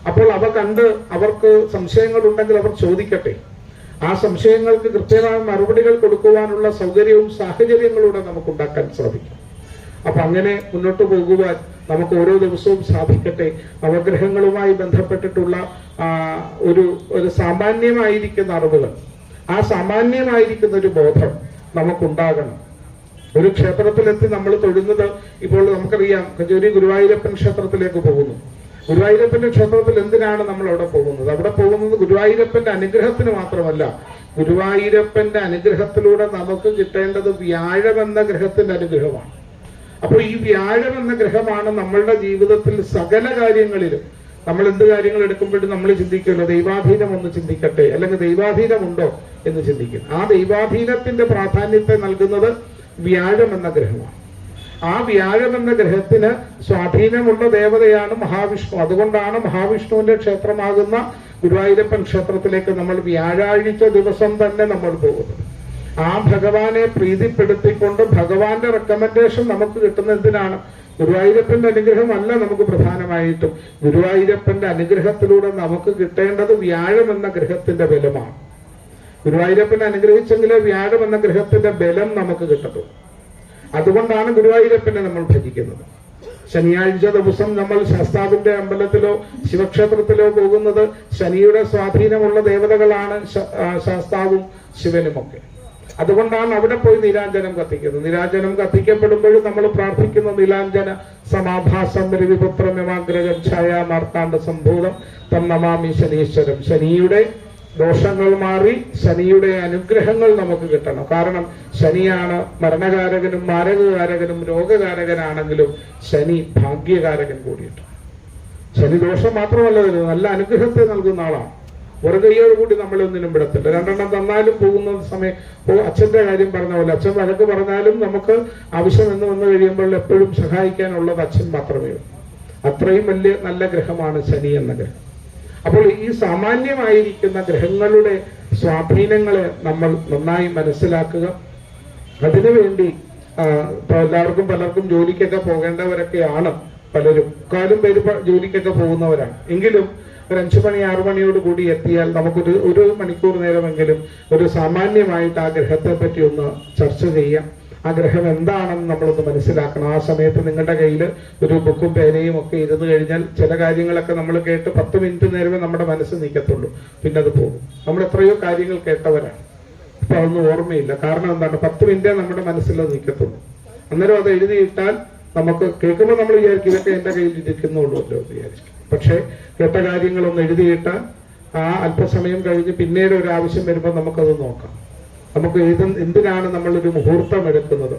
അപ്പോൾ അവ കണ്ട് അവർക്ക് സംശയങ്ങൾ ഉണ്ടെങ്കിൽ അവർ ചോദിക്കട്ടെ. ആ സംശയങ്ങൾക്ക് കൃത്യമായ മറുപടികൾ കൊടുക്കുവാനുള്ള സൗകര്യവും സാഹചര്യങ്ങളൂടെ നമുക്ക് ഉണ്ടാക്കാൻ സാധിക്കും. അപ്പൊ അങ്ങനെ മുന്നോട്ട് പോകുവാൻ നമുക്ക് ഓരോ ദിവസവും സാധിക്കട്ടെ. നവഗ്രഹങ്ങളുമായി ബന്ധപ്പെട്ടിട്ടുള്ള ഒരു സാമാന്യമായിരിക്കുന്ന അറിവുകൾ, ആ സാമാന്യമായിരിക്കുന്ന ഒരു ബോധം നമുക്കുണ്ടാകണം. ഒരു ക്ഷേത്രത്തിലെത്തി നമ്മൾ തൊഴുന്നത്, ഇപ്പോൾ നമുക്കറിയാം കഞ്ചേരി ഗുരുവായൂരപ്പൻ ക്ഷേത്രത്തിലേക്ക് പോകുന്നു. ഗുരുവായൂരപ്പന്റെ ക്ഷേത്രത്തിൽ എന്തിനാണ് നമ്മൾ അവിടെ പോകുന്നത്? അവിടെ പോകുന്നത് ഗുരുവായൂരപ്പന്റെ അനുഗ്രഹത്തിന് മാത്രമല്ല, ഗുരുവായൂരപ്പന്റെ അനുഗ്രഹത്തിലൂടെ നമുക്ക് കിട്ടേണ്ടത് വ്യാഴം എന്ന ഗ്രഹത്തിന്റെ അനുഗ്രഹമാണ്. അപ്പോൾ ഈ വ്യാഴം എന്ന ഗ്രഹമാണ് നമ്മളുടെ ജീവിതത്തിൽ സകല കാര്യങ്ങളിലും. നമ്മൾ എന്ത് കാര്യങ്ങൾ എടുക്കുമ്പോഴും നമ്മൾ ചിന്തിക്കുമല്ലോ, ദൈവാധീനം ഒന്ന് ചിന്തിക്കട്ടെ, അല്ലെങ്കിൽ ദൈവാധീനമുണ്ടോ എന്ന് ചിന്തിക്കും. ആ ദൈവാധീനത്തിന്റെ പ്രാധാന്യത്തെ നൽകുന്നത് വ്യാഴം എന്ന ഗ്രഹമാണ്. ആ വ്യാഴം എന്ന ഗ്രഹത്തിന് സ്വാധീനമുള്ള ദേവതയാണ് മഹാവിഷ്ണു. അതുകൊണ്ടാണ് മഹാവിഷ്ണുവിന്റെ ക്ഷേത്രമാകുന്ന ഗുരുവായൂരപ്പൻ ക്ഷേത്രത്തിലേക്ക് നമ്മൾ വ്യാഴാഴ്ച ദിവസം തന്നെ നമ്മൾ പോകുന്നത്. ആ ഭഗവാനെ പ്രീതിപ്പെടുത്തിക്കൊണ്ട് ഭഗവാന്റെ റെക്കമെൻഡേഷൻ നമുക്ക് കിട്ടുന്ന എന്തിനാണ്? ഗുരുവായൂരപ്പന്റെ അനുഗ്രഹമല്ല നമുക്ക് പ്രധാനമായിട്ടും, ഗുരുവായൂരപ്പന്റെ അനുഗ്രഹത്തിലൂടെ നമുക്ക് കിട്ടേണ്ടത് വ്യാഴം എന്ന ഗ്രഹത്തിന്റെ ബലമാണ്. ഗുരുവായൂരപ്പനെ അനുഗ്രഹിച്ചെങ്കിലേ വ്യാഴം എന്ന ഗ്രഹത്തിന്റെ ബലം നമുക്ക് കിട്ടത്തുള്ളൂ. അതുകൊണ്ടാണ് ഗുരുവായൂരപ്പനെ നമ്മൾ ഭജിക്കുന്നത്. ശനിയാഴ്ച ദിവസം നമ്മൾ ശാസ്താവിന്റെ അമ്പലത്തിലോ ശിവക്ഷേത്രത്തിലോ പോകുന്നത് ശനിയുടെ സ്വാധീനമുള്ള ദേവതകളാണ് ശാസ്താവും ശിവനുമൊക്കെ. അതുകൊണ്ടാണ് അവിടെ പോയി നീരാഞ്ജനം കത്തിക്കുന്നത്. നീരാഞ്ജനം കത്തിക്കപ്പെടുമ്പോഴും നമ്മൾ പ്രാർത്ഥിക്കുന്ന നീലാഞ്ജന സമാഭാസം രവിപുത്രമിമാഗ്രജം ഛായാ മാർത്താണ്ഡ സംഭൂതം തം നമാമി ശനീശ്വരം. ശനിയുടെ ദോഷങ്ങൾ മാറി ശനിയുടെ അനുഗ്രഹങ്ങൾ നമുക്ക് കിട്ടണം. കാരണം ശനിയാണ് മരണകാരകനും മാരകകാരകനും രോഗകാരകനാണെങ്കിലും ശനി ഭാഗ്യകാരകൻ കൂടിയിട്ട്. ശനി ദോഷം മാത്രമല്ല തരുന്നത്, നല്ല അനുഗ്രഹത്തെ നൽകുന്ന ആളാണ്. ഒരു കൈയോടുകൂടി നമ്മളൊന്നിനും വിടത്തില്ല. രണ്ടെണ്ണം തന്നാലും പോകുന്ന സമയം അച്ഛന്റെ കാര്യം പറഞ്ഞ പോലെ, അച്ഛൻ വഴക്ക് പറഞ്ഞാലും നമുക്ക് ആവശ്യം എന്ന് വന്നു കഴിയുമ്പോൾ എപ്പോഴും സഹായിക്കാനുള്ളത് അച്ഛൻ മാത്രമേ ഉള്ളൂ. അത്രയും വലിയ നല്ല ഗ്രഹമാണ് ശനി എന്ന ഗ്രഹം. അപ്പോൾ ഈ സാമാന്യമായിരിക്കുന്ന ഗ്രഹങ്ങളുടെ സ്വാധീനങ്ങളെ നമ്മൾ നന്നായി മനസ്സിലാക്കുക. അതിനുവേണ്ടി എല്ലാവർക്കും പലർക്കും ജോലിക്കൊക്കെ പോകേണ്ടവരൊക്കെയാണ് പലരും. കാലും പേര് ജോലിക്കൊക്കെ പോകുന്നവരാണ്. എങ്കിലും ഒരു 5 മണി 6 മണിയോട് കൂടി എത്തിയാൽ നമുക്കൊരു മണിക്കൂർ നേരമെങ്കിലും ഒരു സാമാന്യമായിട്ട് ആ ഗ്രഹത്തെ പറ്റി ഒന്ന് ചർച്ച ചെയ്യാം. ആ ഗ്രഹം എന്താണെന്ന് നമ്മളൊന്ന് മനസ്സിലാക്കണം. ആ സമയത്ത് നിങ്ങളുടെ കയ്യിൽ ഒരു ബുക്കും പേനയും ഒക്കെ ഇരുന്ന് കഴിഞ്ഞാൽ ചില കാര്യങ്ങളൊക്കെ നമ്മൾ കേട്ട് 10 മിനിറ്റ് നേരമേ നമ്മുടെ മനസ്സ് നിൽക്കത്തുള്ളൂ, പിന്നെ അത് പോകും. നമ്മൾ എത്രയോ കാര്യങ്ങൾ കേട്ടവരാണ്, ഇപ്പൊ അതൊന്നും ഓർമ്മയില്ല. കാരണം എന്താണ്? 10 മിനിറ്റേ നമ്മുടെ മനസ്സിൽ നിൽക്കത്തുള്ളൂ. അന്നേരം അത് എഴുതിയിട്ടാൽ നമുക്ക് കേൾക്കുമ്പോൾ നമ്മൾ വിചാരിക്കും ഇതൊക്കെ എന്റെ കയ്യിൽ ഇരിക്കുന്നുള്ളൂ എന്ന് വിചാരിക്കും. പക്ഷെ കേട്ട കാര്യങ്ങളൊന്ന് എഴുതിയിട്ടാൽ ആ അല്പസമയം കഴിഞ്ഞ് പിന്നീട് ഒരു ആവശ്യം വരുമ്പോൾ നമുക്കത് നോക്കാം. നമുക്ക് എന്തിനാണ് നമ്മളൊരു മുഹൂർത്തം എടുക്കുന്നത്,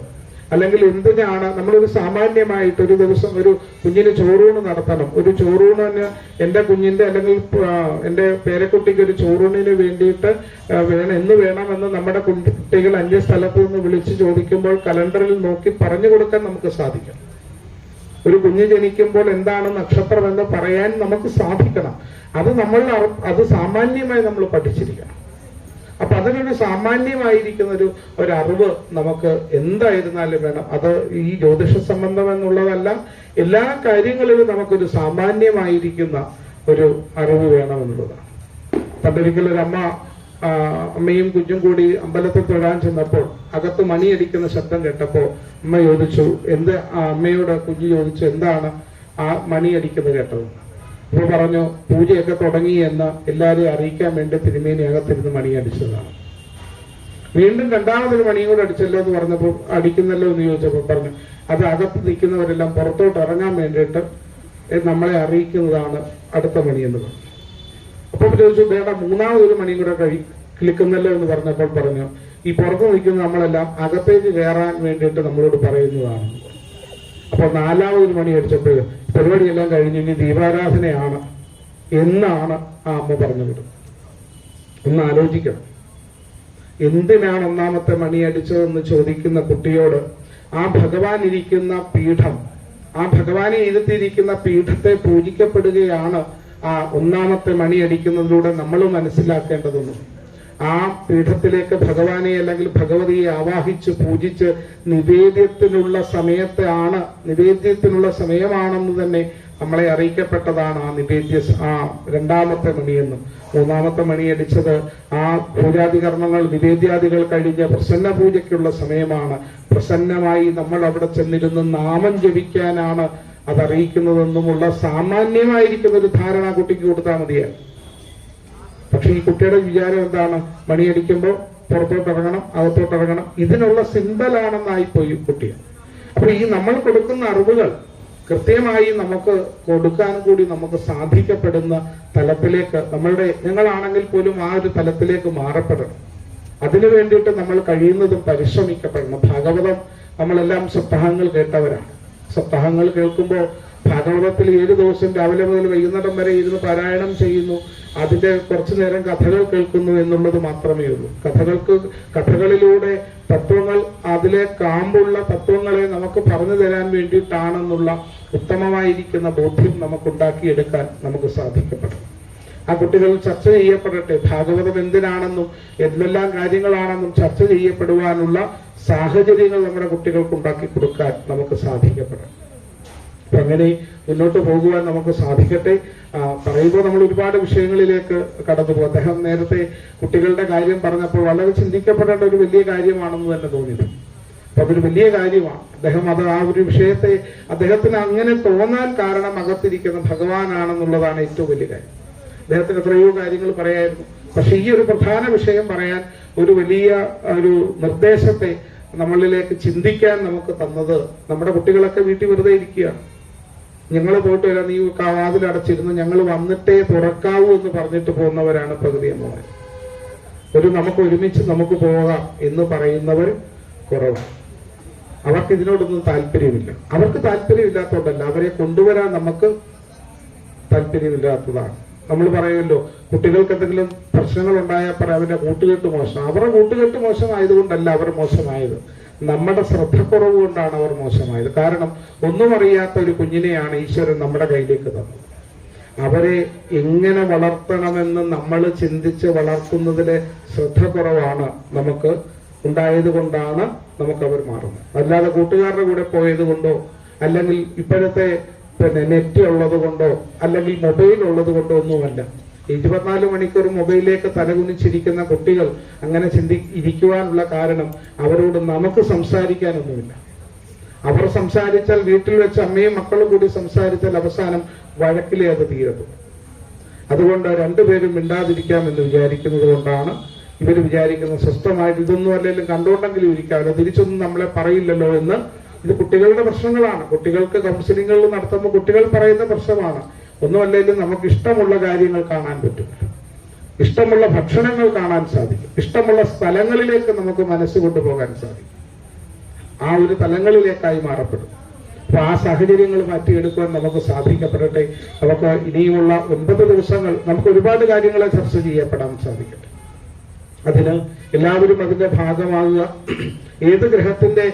അല്ലെങ്കിൽ എന്തിനാണ് നമ്മളൊരു സാമാന്യമായിട്ട് ഒരു ദിവസം ഒരു കുഞ്ഞിന് ചോറൂണ് നടത്തണം. ഒരു ചോറൂണിന് എൻ്റെ കുഞ്ഞിന്റെ അല്ലെങ്കിൽ എൻ്റെ പേരക്കുട്ടിക്ക് ഒരു ചോറൂണിന് വേണ്ടിയിട്ട് വേണമെന്ന് നമ്മുടെ കുട്ടികൾ അന്യ സ്ഥലത്ത് നിന്ന് വിളിച്ച് ചോദിക്കുമ്പോൾ കലണ്ടറിൽ നോക്കി പറഞ്ഞു കൊടുക്കാൻ നമുക്ക് സാധിക്കും. ഒരു കുഞ്ഞ് ജനിക്കുമ്പോൾ എന്താണ് നക്ഷത്രം എന്ന് പറയാൻ നമുക്ക് സാധിക്കണം. അത് സാമാന്യമായി നമ്മൾ പഠിച്ചിരിക്കണം. അപ്പൊ അതിനൊരു സാമാന്യമായിരിക്കുന്ന ഒരു അറിവ് നമുക്ക് എന്തായിരുന്നാലും വേണം. അത് ഈ ജ്യോതിഷ സംബന്ധം എന്നുള്ളതല്ല, എല്ലാ കാര്യങ്ങളിലും നമുക്കൊരു സാമാന്യമായിരിക്കുന്ന ഒരു അറിവ് വേണമെന്നുള്ളതാണ്. പണ്ടൊരിക്കലും ഒരു അമ്മയും കുഞ്ഞും കൂടി അമ്പലത്തിൽ തൊഴാൻ ചെന്നപ്പോൾ അകത്ത് മണിയടിക്കുന്ന ശബ്ദം കേട്ടപ്പോൾ അമ്മ ചോദിച്ചു, അമ്മയോട് കുഞ്ഞു ചോദിച്ചു, എന്താണ് ആ മണിയടിക്കുന്നത് കേട്ടത്? അപ്പൊ പറഞ്ഞു, പൂജയൊക്കെ തുടങ്ങി എന്ന് എല്ലാവരെയും അറിയിക്കാൻ വേണ്ടി തിരുമേനി അകത്തിരുന്ന് മണിയടിച്ചതാണ്. വീണ്ടും രണ്ടാമതൊരു മണിയും കൂടെ അടിച്ചല്ലോ എന്ന് പറഞ്ഞപ്പോൾ, അടിക്കുന്നല്ലോ എന്ന് ചോദിച്ചപ്പോൾ പറഞ്ഞു, അത് അകത്ത് നിൽക്കുന്നവരെല്ലാം പുറത്തോട്ട് ഇറങ്ങാൻ വേണ്ടിയിട്ട് നമ്മളെ അറിയിക്കുന്നതാണ് അടുത്ത മണി എന്ന് പറഞ്ഞു. അപ്പൊ ചോദിച്ചു, വേണ്ട മൂന്നാമതൊരു മണിയും കൂടെ കിളിക്കുന്നല്ലോ എന്ന് പറഞ്ഞപ്പോൾ പറഞ്ഞു, ഈ പുറത്ത് നിൽക്കുന്ന നമ്മളെല്ലാം അകത്തേക്ക് കയറാൻ വേണ്ടിയിട്ട് നമ്മളോട് പറയുന്നതാണെന്ന് പറഞ്ഞു. അപ്പൊ നാലാമതൊരു മണി അടിച്ചപ്പോൾ പരിപാടിയെല്ലാം കഴിഞ്ഞ് ഇനി ദീപാരാധനയാണ് എന്നാണ് ആ അമ്മ പറഞ്ഞു വിടുന്നത്. ഒന്ന് ആലോചിക്കണം, എന്തിനാണ് ഒന്നാമത്തെ മണി അടിച്ചതെന്ന് ചോദിക്കുന്ന കുട്ടിയോട് ആ ഭഗവാൻ ഇരിക്കുന്ന പീഠം, ആ ഭഗവാനെ ഇരുത്തിയിരിക്കുന്ന പീഠത്തെ പൂജിക്കപ്പെടുകയാണ് ആ ഒന്നാമത്തെ മണി അടിക്കുന്നതിലൂടെ നമ്മൾ മനസ്സിലാക്കേണ്ടതൊന്നും. ആ പീഠത്തിലേക്ക് ഭഗവാനെ അല്ലെങ്കിൽ ഭഗവതിയെ ആവാഹിച്ച് പൂജിച്ച് നിവേദ്യത്തിനുള്ള സമയമാണെന്ന് തന്നെ നമ്മളെ അറിയിക്കപ്പെട്ടതാണ് ആ രണ്ടാമത്തെ മണിയെന്നും. മൂന്നാമത്തെ മണിയടിച്ചത് ആ പൂജാതി കർമ്മങ്ങൾ നിവേദ്യാദികൾ കഴിഞ്ഞ് പ്രസന്ന പൂജയ്ക്കുള്ള സമയമാണ്. പ്രസന്നമായി നമ്മൾ അവിടെ ചെന്നിരുന്ന് നാമം ജപിക്കാനാണ് അതറിയിക്കുന്നതെന്നുമുള്ള സാമാന്യമായിരിക്കുന്ന ഒരു ധാരണ കുട്ടിക്ക് കൊടുത്താൽ മതിയാണ്. പക്ഷെ ഈ കുട്ടിയുടെ വിചാരം എന്താണ്? മണിയടിക്കുമ്പോൾ പുറത്തോട്ടിറങ്ങണം, അകത്തോട്ടിറങ്ങണം, ഇതിനുള്ള സിമ്പലാണെന്നായിപ്പോയി കുട്ടി. അപ്പൊ ഈ നമ്മൾ കൊടുക്കുന്ന അറിവുകൾ കൃത്യമായി നമുക്ക് കൊടുക്കാൻ കൂടി നമുക്ക് സാധിക്കപ്പെടുന്ന തലത്തിലേക്ക് ഞങ്ങളാണെങ്കിൽ പോലും ആ ഒരു തലത്തിലേക്ക് മാറപ്പെടണം. അതിനു വേണ്ടിയിട്ട് നമ്മൾ കഴിയുന്നതും പരിശ്രമിക്കപ്പെടണം. ഭാഗവതം നമ്മളെല്ലാം സപ്താഹങ്ങൾ കേട്ടവരാണ്. സപ്താഹങ്ങൾ കേൾക്കുമ്പോൾ ഭാഗവതത്തിൽ 7 ദിവസം രാവിലെ മുതൽ വൈകുന്നേരം വരെ ഇരുന്ന് പാരായണം ചെയ്യുന്നു, അതിന്റെ കുറച്ചു നേരം കഥകൾ കേൾക്കുന്നു എന്നുള്ളത് മാത്രമേ ഉള്ളൂ. കഥകളിലൂടെ തത്വങ്ങൾ, അതിലെ കാമ്പുള്ള തത്വങ്ങളെ നമുക്ക് പറഞ്ഞു തരാൻ വേണ്ടിയിട്ടാണെന്നുള്ള ഉത്തമമായിരിക്കുന്ന ബോധ്യം നമുക്കുണ്ടാക്കിയെടുക്കാൻ നമുക്ക് സാധിക്കപ്പെടും. ആ കുട്ടികൾ ചർച്ച ചെയ്യപ്പെടട്ടെ. ഭാഗവതം എന്തിനാണെന്നും എന്തെല്ലാം കാര്യങ്ങളാണെന്നും ചർച്ച ചെയ്യപ്പെടുവാനുള്ള സാഹചര്യങ്ങൾ നമ്മുടെ കുട്ടികൾക്ക് ഉണ്ടാക്കി കൊടുക്കാൻ നമുക്ക് സാധിക്കപ്പെടണം. അപ്പൊ അങ്ങനെ മുന്നോട്ട് പോകുവാൻ നമുക്ക് സാധിക്കട്ടെ. പറയുമ്പോൾ നമ്മൾ ഒരുപാട് വിഷയങ്ങളിലേക്ക് കടന്നു പോകും. അദ്ദേഹം നേരത്തെ കുട്ടികളുടെ കാര്യം പറഞ്ഞപ്പോൾ വളരെ ചിന്തിക്കപ്പെടേണ്ട ഒരു വലിയ കാര്യമാണെന്ന് തന്നെ തോന്നിയത്. അപ്പൊ അതൊരു വലിയ കാര്യമാണ്. അദ്ദേഹം ആ ഒരു വിഷയത്തെ അദ്ദേഹത്തിന് അങ്ങനെ തോന്നാൻ കാരണം അകത്തിരിക്കുന്ന ഭഗവാനാണെന്നുള്ളതാണ് ഏറ്റവും വലിയ കാര്യം. അദ്ദേഹത്തിന് എത്രയോ കാര്യങ്ങൾ പറയായിരുന്നു. പക്ഷെ ഈ ഒരു പ്രധാന വിഷയം പറയാൻ ഒരു വലിയ ഒരു നിർദ്ദേശത്തെ നമ്മളിലേക്ക് ചിന്തിക്കാൻ നമുക്ക് തന്നത്, നമ്മുടെ കുട്ടികളൊക്കെ വീട്ടിൽ വെറുതെ ഇരിക്കുകയാണ്. ഞങ്ങൾ പോയിട്ട് വരാം, നീ വാതിലടച്ചിരുന്നു, ഞങ്ങൾ വന്നിട്ടേ തുറക്കാവൂ എന്ന് പറഞ്ഞിട്ട് പോകുന്നവരാണ് പകുതി അമ്മമാർ. നമുക്ക് ഒരുമിച്ച് നമുക്ക് പോകാം എന്ന് പറയുന്നവർ കുറവാണ്. അവർക്ക് ഇതിനോടൊന്നും താല്പര്യമില്ല. അവർക്ക് താല്പര്യമില്ലാത്തതുകൊണ്ടല്ല, അവരെ കൊണ്ടുവരാൻ നമുക്ക് താല്പര്യമില്ലാത്തതാണ്. നമ്മൾ പറയുമല്ലോ, കുട്ടികൾക്ക് എന്തെങ്കിലും പ്രശ്നങ്ങൾ ഉണ്ടായാൽ പറയാം അവരുടെ കൂട്ടുകെട്ട് മോശം. അവരുടെ കൂട്ടുകെട്ട് മോശമായതുകൊണ്ടല്ല അവർ മോശമായത്, നമ്മുടെ ശ്രദ്ധക്കുറവ് കൊണ്ടാണ് അവർ മോശമായത്. കാരണം ഒന്നും അറിയാത്ത ഒരു കുഞ്ഞിനെയാണ് ഈശ്വരൻ നമ്മുടെ കയ്യിലേക്ക് തന്നത്. അവരെ എങ്ങനെ വളർത്തണമെന്ന് നമ്മൾ ചിന്തിച്ച് വളർത്തുന്നതിലെ ശ്രദ്ധക്കുറവാണ് നമുക്ക് ഉണ്ടായത് കൊണ്ടാണ് നമുക്കവർ മാറുന്നത്. അല്ലാതെ കൂട്ടുകാരുടെ കൂടെ പോയത് കൊണ്ടോ, അല്ലെങ്കിൽ ഇപ്പോഴത്തെ നെറ്റ് ഉള്ളത് കൊണ്ടോ, അല്ലെങ്കിൽ മൊബൈൽ ഉള്ളത് കൊണ്ടോ ഒന്നുമല്ല. 24 മണിക്കൂർ മൊബൈലിലേക്ക് തലകുനിച്ചിരിക്കുന്ന കുട്ടികൾ അങ്ങനെ ഇരിക്കുവാനുള്ള കാരണം അവരോട് നമുക്ക് സംസാരിക്കാനൊന്നുമില്ല. അവർ സംസാരിച്ചാൽ, വീട്ടിൽ വെച്ച് അമ്മയും മക്കളും കൂടി സംസാരിച്ചാൽ അവസാനം വഴക്കിലേ അത് തീരത്തും. അതുകൊണ്ട് രണ്ടുപേരും മിണ്ടാതിരിക്കാമെന്ന് വിചാരിക്കുന്നത് കൊണ്ടാണ് ഇവർ വിചാരിക്കുന്നത് സ്വസ്ഥമായിട്ട് ഇതൊന്നും അല്ലെങ്കിലും കണ്ടുകൊണ്ടെങ്കിലും ഇരിക്കാമല്ലോ, തിരിച്ചൊന്നും നമ്മളെ പറയില്ലല്ലോ എന്ന്. ഇത് കുട്ടികളുടെ പ്രശ്നങ്ങളാണ്. കുട്ടികൾക്ക് കൗൺസിലിങ്ങുകൾ നടത്തുമ്പോൾ കുട്ടികൾ പറയുന്ന പ്രശ്നമാണ്. ഒന്നുമല്ലെങ്കിലും നമുക്ക് ഇഷ്ടമുള്ള കാര്യങ്ങൾ കാണാൻ പറ്റും, ഇഷ്ടമുള്ള ഭക്ഷണങ്ങൾ കാണാൻ സാധിക്കും, ഇഷ്ടമുള്ള സ്ഥലങ്ങളിലേക്ക് നമുക്ക് മനസ്സ് കൊണ്ടുപോകാൻ സാധിക്കും. ആ ഒരു തലങ്ങളിലേക്കായി മാറപ്പെടും. അപ്പൊ ആ സാഹചര്യങ്ങൾ മാറ്റിയെടുക്കുവാൻ നമുക്ക് സാധിക്കപ്പെടട്ടെ. നമുക്ക് ഇനിയുമുള്ള 9 ദിവസങ്ങൾ നമുക്ക് ഒരുപാട് കാര്യങ്ങളെ ചർച്ച ചെയ്യപ്പെടാൻ സാധിക്കട്ടെ. അതിന് എല്ലാവരും അതിന്റെ ഭാഗമാകുക. ഏത് ഗ്രഹത്തിന്റെ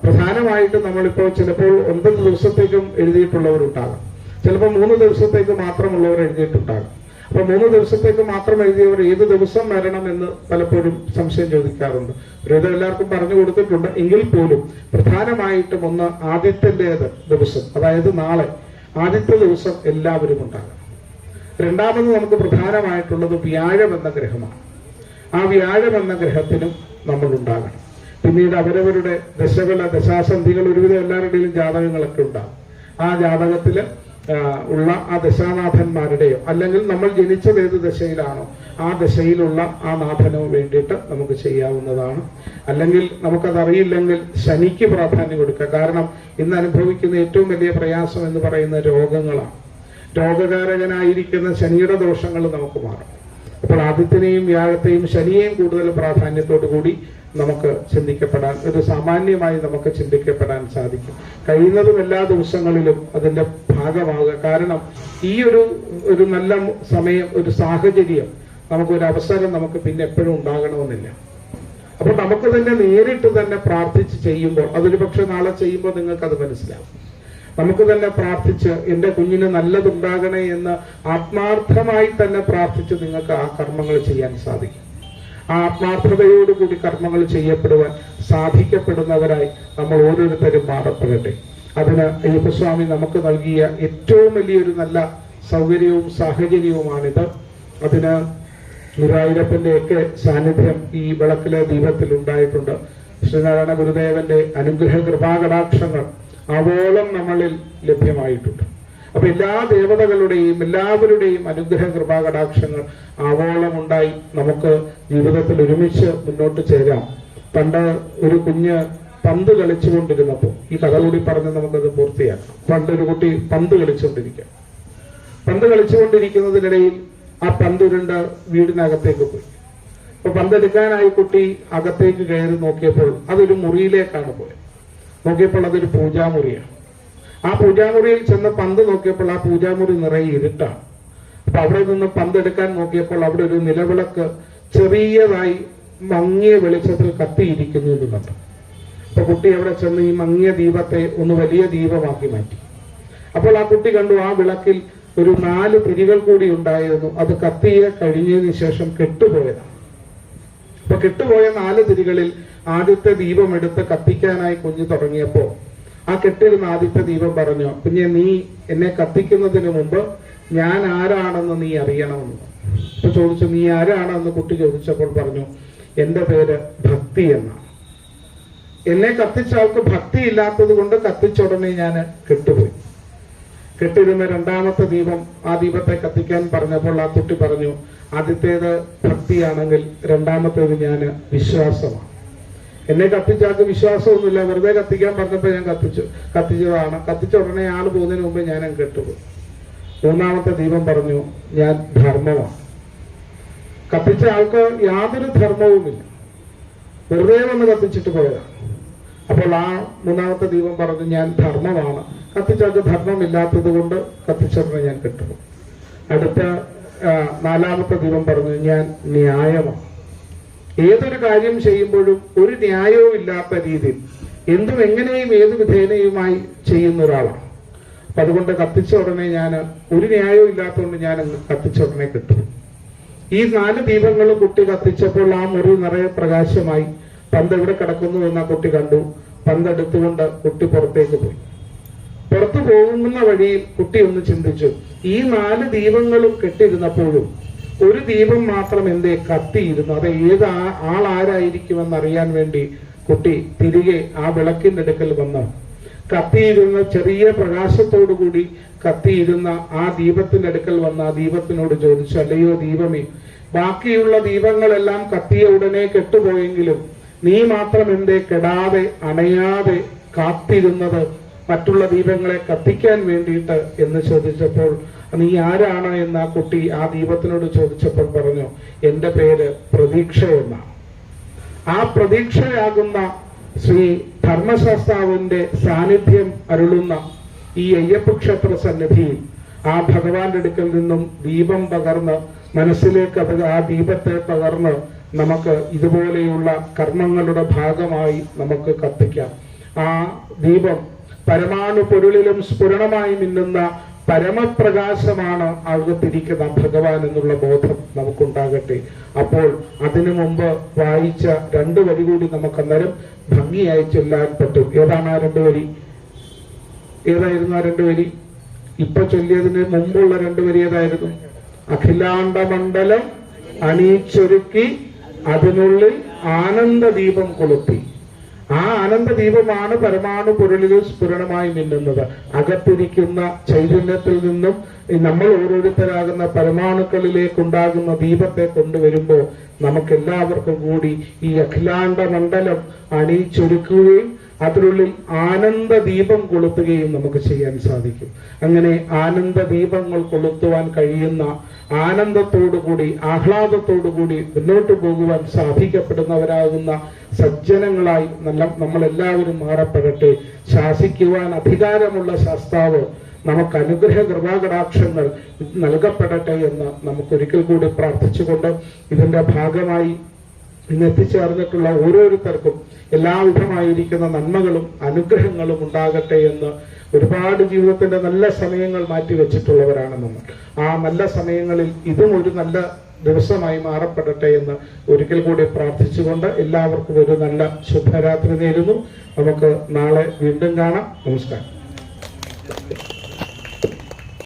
പ്രധാനമായിട്ട് നമ്മളിപ്പോൾ ചിലപ്പോൾ 9 ദിവസത്തേക്കും എഴുതിയിട്ടുള്ളവരുണ്ടാകാം, ചിലപ്പോൾ 3 ദിവസത്തേക്ക് മാത്രമുള്ളവർ എഴുതിയിട്ടുണ്ടാകും. അപ്പൊ 3 ദിവസത്തേക്ക് മാത്രം എഴുതിയവർ ഏത് ദിവസം വരണം എന്ന് പലപ്പോഴും സംശയം ചോദിക്കാറുണ്ട്. ഇത് എല്ലാവർക്കും പറഞ്ഞു കൊടുത്തിട്ടുണ്ട്. എങ്കിൽ പോലും പ്രധാനമായിട്ടും ഒന്ന് ആദ്യത്തേത് ദിവസം, അതായത് നാളെ ആദ്യത്തെ ദിവസം എല്ലാവരും ഉണ്ടാകും. രണ്ടാമത് നമുക്ക് പ്രധാനമായിട്ടുള്ളത് വ്യാഴം എന്ന ഗ്രഹമാണ്. ആ വ്യാഴം എന്ന ഗ്രഹത്തിനും നമ്മൾ ഉണ്ടാകണം. പിന്നീട് അവരവരുടെ ദശാസന്ധികൾ ഒരുവിധം എല്ലാവരുടെയും ജാതകങ്ങളൊക്കെ ഉണ്ടാകും. ആ ജാതകത്തില് ഉള്ള ആ ദശാനാഥന്മാരുടെയോ, അല്ലെങ്കിൽ നമ്മൾ ജനിച്ചത് ഏത് ദശയിലാണോ ആ ദശയിലുള്ള ആ നാഥനോ വേണ്ടിയിട്ട് നമുക്ക് ചെയ്യാവുന്നതാണ്. അല്ലെങ്കിൽ നമുക്കതറിയില്ലെങ്കിൽ ശനിക്ക് പ്രാധാന്യം കൊടുക്കുക. കാരണം ഇന്ന് അനുഭവിക്കുന്ന ഏറ്റവും വലിയ പ്രയാസം എന്ന് പറയുന്ന രോഗങ്ങളാണ്. രോഗകാരകനായിരിക്കുന്ന ശനിയുടെ ദോഷങ്ങൾ നമുക്ക് മാറും. അപ്പോൾ ആദിത്യനെയും വ്യാഴത്തെയും ശനിയെയും കൂടുതൽ പ്രാധാന്യത്തോടു കൂടി നമുക്ക് ചിന്തിക്കപ്പെടാൻ, ഒരു സാമാന്യമായി നമുക്ക് ചിന്തിക്കപ്പെടാൻ സാധിക്കും. കഴിയുന്നതും എല്ലാ ദിവസങ്ങളിലും അതിന്റെ ഭാഗമാകുക. കാരണം ഈ ഒരു നല്ല സമയം, ഒരു സാഹചര്യം, നമുക്കൊരു അവസരം നമുക്ക് പിന്നെ എപ്പോഴും ഉണ്ടാകണമെന്നില്ല. അപ്പൊ നമുക്ക് തന്നെ നേരിട്ട് തന്നെ പ്രാർത്ഥിച്ച് ചെയ്യുമ്പോൾ, അതൊരു പക്ഷെ നാളെ ചെയ്യുമ്പോൾ നിങ്ങൾക്കത് മനസ്സിലാവും. നമുക്ക് തന്നെ പ്രാർത്ഥിച്ച് എൻ്റെ കുഞ്ഞിന് നല്ലതുണ്ടാകണേ എന്ന് ആത്മാർത്ഥമായി തന്നെ പ്രാർത്ഥിച്ച് നിങ്ങൾക്ക് ആ കർമ്മങ്ങൾ ചെയ്യാൻ സാധിക്കും. ആ ആത്മാർത്ഥതയോടുകൂടി കർമ്മങ്ങൾ ചെയ്യപ്പെടുവാൻ സാധിക്കപ്പെടുന്നവരായി നമ്മൾ ഓരോരുത്തരും മാറപ്പെടട്ടെ. അതിന് അയ്യപ്പസ്വാമി നമുക്ക് നൽകിയ ഏറ്റവും വലിയൊരു നല്ല സൗകര്യവും സാഹചര്യവുമാണിത്. അതിന് ഗുരുവായൂരപ്പന്റെയൊക്കെ സാന്നിധ്യം ഈ വിളക്കിലെ ദീപത്തിൽ ഉണ്ടായിട്ടുണ്ട്. ശ്രീനാരായണ ഗുരുദേവന്റെ അനുഗ്രഹ കൃപാകടാക്ഷങ്ങൾ ആവോളം നമ്മളിൽ ലഭ്യമായിട്ടുണ്ട്. അപ്പൊ എല്ലാ ദേവതകളുടെയും എല്ലാവരുടെയും അനുഗ്രഹ കൃപാകടാക്ഷങ്ങൾ ആവോളം ഉണ്ടായി നമുക്ക് ജീവിതത്തിൽ ഒരുമിച്ച് മുന്നോട്ട് ചേരാം. പണ്ട് ഒരു കുഞ്ഞ് പന്ത് കളിച്ചുകൊണ്ടിരുന്നപ്പോൾ, ഈ കഥ കൂടി പറഞ്ഞ് നമുക്കത് പൂർത്തിയാക്കാം. പണ്ടൊരു കുട്ടി പന്ത് കളിച്ചുകൊണ്ടിരിക്കുക. പന്ത് കളിച്ചുകൊണ്ടിരിക്കുന്നതിനിടയിൽ ആ പന്തുരുണ്ട വീടിനകത്തേക്ക് പോയി. അപ്പൊ പന്തെടുക്കാനായി കുട്ടി അകത്തേക്ക് കയറി നോക്കിയപ്പോൾ അതൊരു മുറിയിലേക്കാണ് പോയത്. നോക്കിയപ്പോൾ അതൊരു പൂജാമുറിയാണ്. ആ പൂജാമുറിയിൽ ചെന്ന് പന്ത് നോക്കിയപ്പോൾ ആ പൂജാമുറി നിറയെ ഇരുട്ടാണ്. അപ്പൊ അവിടെ നിന്ന് പന്തെടുക്കാൻ നോക്കിയപ്പോൾ അവിടെ ഒരു നിലവിളക്ക് ചെറിയതായി മങ്ങിയ വെളിച്ചത്തിൽ കത്തിയിരിക്കുന്നു എന്ന് കണ്ടു. അപ്പൊ കുട്ടി അവിടെ ചെന്ന് ഈ മങ്ങിയ ദീപത്തെ ഒന്ന് വലിയ ദീപമാക്കി മാറ്റി. അപ്പോൾ ആ കുട്ടി കണ്ടു ആ വിളക്കിൽ ഒരു 4 തിരികൾ കൂടി ഉണ്ടായിരുന്നു. അത് കത്തിയ കഴിഞ്ഞതിന് ശേഷം കെട്ടുപോയതാണ്. അപ്പൊ കെട്ടുപോയ 4 തിരികളിൽ ആദ്യത്തെ ദീപം എടുത്ത് കത്തിക്കാനായി കുഞ്ഞ് തുടങ്ങിയപ്പോ ആ കെട്ടിരുന്ന ആദ്യത്തെ ദീപം പറഞ്ഞു, കുഞ്ഞെ, നീ എന്നെ കത്തിക്കുന്നതിന് മുമ്പ് ഞാൻ ആരാണെന്ന് നീ അറിയണമെന്ന്. അപ്പൊ ചോദിച്ചു, നീ ആരാണെന്ന് കുട്ടി ചോദിച്ചപ്പോൾ പറഞ്ഞു, എന്റെ പേര് ഭക്തി എന്നാണ്. എന്നെ കത്തിച്ച ആൾക്ക് ഭക്തി ഇല്ലാത്തത് കൊണ്ട് കത്തിച്ചുടനെ ഞാൻ കെട്ടുപോയി. കെട്ടിരുന്ന 2ാമത്തെ ദീപം, ആ ദീപത്തെ കത്തിക്കാൻ പറഞ്ഞപ്പോൾ ആ കുട്ടി പറഞ്ഞു, ആദ്യത്തേത് ഭക്തിയാണെങ്കിൽ 2ാമത്തേത് ഞാൻ വിശ്വാസമാണ്. എന്നെ കത്തിച്ചാൾക്ക് വിശ്വാസമൊന്നുമില്ല, വെറുതെ കത്തിക്കാൻ പറഞ്ഞപ്പോൾ ഞാൻ കത്തിച്ചതാണ്. കത്തിച്ച ഉടനെ ആള് പോകുന്നതിന് മുമ്പ് ഞാൻ കെട്ടുപോയി. 3ാമത്തെ ദീപം പറഞ്ഞു, ഞാൻ ധർമ്മമാണ്. കത്തിച്ച ആൾക്ക് യാതൊരു ധർമ്മവുമില്ല, വെറുതെ വന്ന് കത്തിച്ചിട്ട് പോയതാണ്. അപ്പോൾ ആ 3ാമത്തെ ദീപം പറഞ്ഞു, ഞാൻ ധർമ്മമാണ്. കത്തിച്ചാൾക്ക് ധർമ്മമില്ലാത്തത് കൊണ്ട് കത്തിച്ചറിന് ഞാൻ കെട്ടുപോയി. അടുത്ത 4ാമത്തെ ദീപം പറഞ്ഞു, ഞാൻ ന്യായമാണ്. ഏതൊരു കാര്യം ചെയ്യുമ്പോഴും ഒരു ന്യായവും ഇല്ലാത്ത രീതിയിൽ എന്തും എങ്ങനെയും ഏത് വിധേനയുമായി ചെയ്യുന്ന ഒരാളാണ്. അപ്പൊ അതുകൊണ്ട് കത്തിച്ച ഉടനെ ഞാൻ ഒരു ന്യായവും ഇല്ലാത്തതുകൊണ്ട് ഞാൻ കത്തിച്ച ഉടനെ കിട്ടും. ഈ 4 ദീപങ്ങൾ കുട്ടി കത്തിച്ചപ്പോൾ ആ മുറി നിറയെ പ്രകാശമായി. പന്ത് എവിടെ കിടക്കുന്നു എന്ന് ആ കുട്ടി കണ്ടു. പന്തെടുത്തുകൊണ്ട് കുട്ടി പുറത്തേക്ക് പോയി. പുറത്തു പോകുന്ന വഴിയിൽ കുട്ടി ഒന്ന് ചിന്തിച്ചു, ഈ 4 ദീപങ്ങളും കെട്ടിരുന്നപ്പോഴും ഒരു ദീപം മാത്രം എന്തേ കത്തിയിരുന്നു? അത് ഏത് ആളാരായിരിക്കുമെന്ന് അറിയാൻ വേണ്ടി കുട്ടി തിരികെ ആ വിളക്കിന്റെ അടുക്കൽ വന്ന് കത്തിയിരുന്ന ചെറിയ പ്രകാശത്തോടുകൂടി കത്തിയിരുന്ന ആ ദീപത്തിന്റെ അടുക്കൽ വന്ന് ആ ദീപത്തിനോട് ചോദിച്ചു, അല്ലയോ ദീപമേ, ബാക്കിയുള്ള ദീപങ്ങളെല്ലാം കത്തിയ ഉടനെ കെട്ടുപോയെങ്കിലും നീ മാത്രം എന്തേ കെടാതെ അണയാതെ കാത്തിരുന്നത് മറ്റുള്ള ദീപങ്ങളെ കത്തിക്കാൻ വേണ്ടിയിട്ട് എന്ന് ചോദിച്ചപ്പോൾ, നീ ആരാണ് എന്ന് ആ കുട്ടി ആ ദീപത്തിനോട് ചോദിച്ചപ്പോൾ പറഞ്ഞു, എന്റെ പേര് പ്രതീക്ഷ എന്നാണ്. ആ പ്രതീക്ഷയാകുന്ന ശ്രീ ധർമ്മശാസ്താവിന്റെ സാന്നിധ്യം അരുളുന്ന ഈ അയ്യപ്പ ക്ഷേത്ര സന്നിധിയിൽ ആ ഭഗവാന്റെ അടുക്കൽ നിന്നും ദീപം പകർന്ന് മനസ്സിലേക്ക് ആ ദീപത്തെ പകർന്ന് നമുക്ക് ഇതുപോലെയുള്ള കർമ്മങ്ങളുടെ ഭാഗമായി നമുക്ക് കത്തിക്കാം. ആ ദീപം പരമാണു പൊരുളിലും സ്ഫുരണമായി മിന്നുന്ന പരമപ്രകാശമാണ് അകത്തിരിക്കുന്ന ഭഗവാൻ എന്നുള്ള ബോധം നമുക്കുണ്ടാകട്ടെ. അപ്പോൾ അതിനു മുമ്പ് വായിച്ച 2 വരി കൂടി നമുക്ക് അന്നേരം ഭംഗിയായി ചൊല്ലാൻ പറ്റും. ഏതാണ് ആ 2 വരി? ഏതായിരുന്നു ആ 2 വരി? ഇപ്പൊ ചൊല്ലിയതിന് മുമ്പുള്ള 2 വരി ഏതായിരുന്നു? അഖിലാണ്ട മണ്ഡലം അണിയിച്ചൊരുക്കി അതിനുള്ളിൽ ആനന്ദദീപം കൊളുത്തി. ആ ആനന്ദദീപമാണ് പരമാണു പൊരുളിലും സ്ഫുരണമായി മിന്നുന്നത്. അകത്തിരിക്കുന്ന ചൈതന്യത്തിൽ നിന്നും നമ്മൾ ഓരോരുത്തരാകുന്ന പരമാണുക്കളിലേക്കുണ്ടാകുന്ന ദീപത്തെ കൊണ്ടുവരുമ്പോൾ നമുക്കെല്ലാവർക്കും കൂടി ഈ അഖിലാണ്ട മണ്ഡലം അണിയിച്ചൊരുക്കുകയും അതിനുള്ളിൽ ആനന്ദ ദീപം കൊളുത്തുകയും നമുക്ക് ചെയ്യാൻ സാധിക്കും. അങ്ങനെ ആനന്ദ ദീപങ്ങൾ കൊളുത്തുവാൻ കഴിയുന്ന, ആനന്ദത്തോടുകൂടി ആഹ്ലാദത്തോടുകൂടി മുന്നോട്ട് പോകുവാൻ സാധിക്കപ്പെടുന്നവരാകുന്ന സജ്ജനങ്ങളായി നമ്മളെല്ലാവരും മാറപ്പെടട്ടെ. ശാസിക്കുവാൻ അധികാരമുള്ള ശാസ്താവ് നമുക്ക് അനുഗ്രഹ കൃപാകടാക്ഷങ്ങൾ നൽകപ്പെടട്ടെ എന്ന് നമുക്കൊരിക്കൽ കൂടി പ്രാർത്ഥിച്ചുകൊണ്ട് ഇതിന്റെ ഭാഗമായി ഇന്ന് എത്തിച്ചേർന്നിട്ടുള്ള ഓരോരുത്തർക്കും എല്ലാവിധമായിരിക്കുന്ന നന്മകളും അനുഗ്രഹങ്ങളും ഉണ്ടാകട്ടെ എന്ന് ഒരുപാട് ജീവിതത്തിന്റെ നല്ല സമയങ്ങൾ മാറ്റിവെച്ചിട്ടുള്ളവരാണ് നമ്മൾ. ആ നല്ല സമയങ്ങളിൽ ഇതും ഒരു നല്ല ദിവസമായി മാറപ്പെടട്ടെ എന്ന് ഒരിക്കൽ കൂടി പ്രാർത്ഥിച്ചുകൊണ്ട് എല്ലാവർക്കും ഒരു നല്ല ശുഭരാത്രി നേരുന്നു. നമുക്ക് നാളെ വീണ്ടും കാണാം. നമസ്കാരം.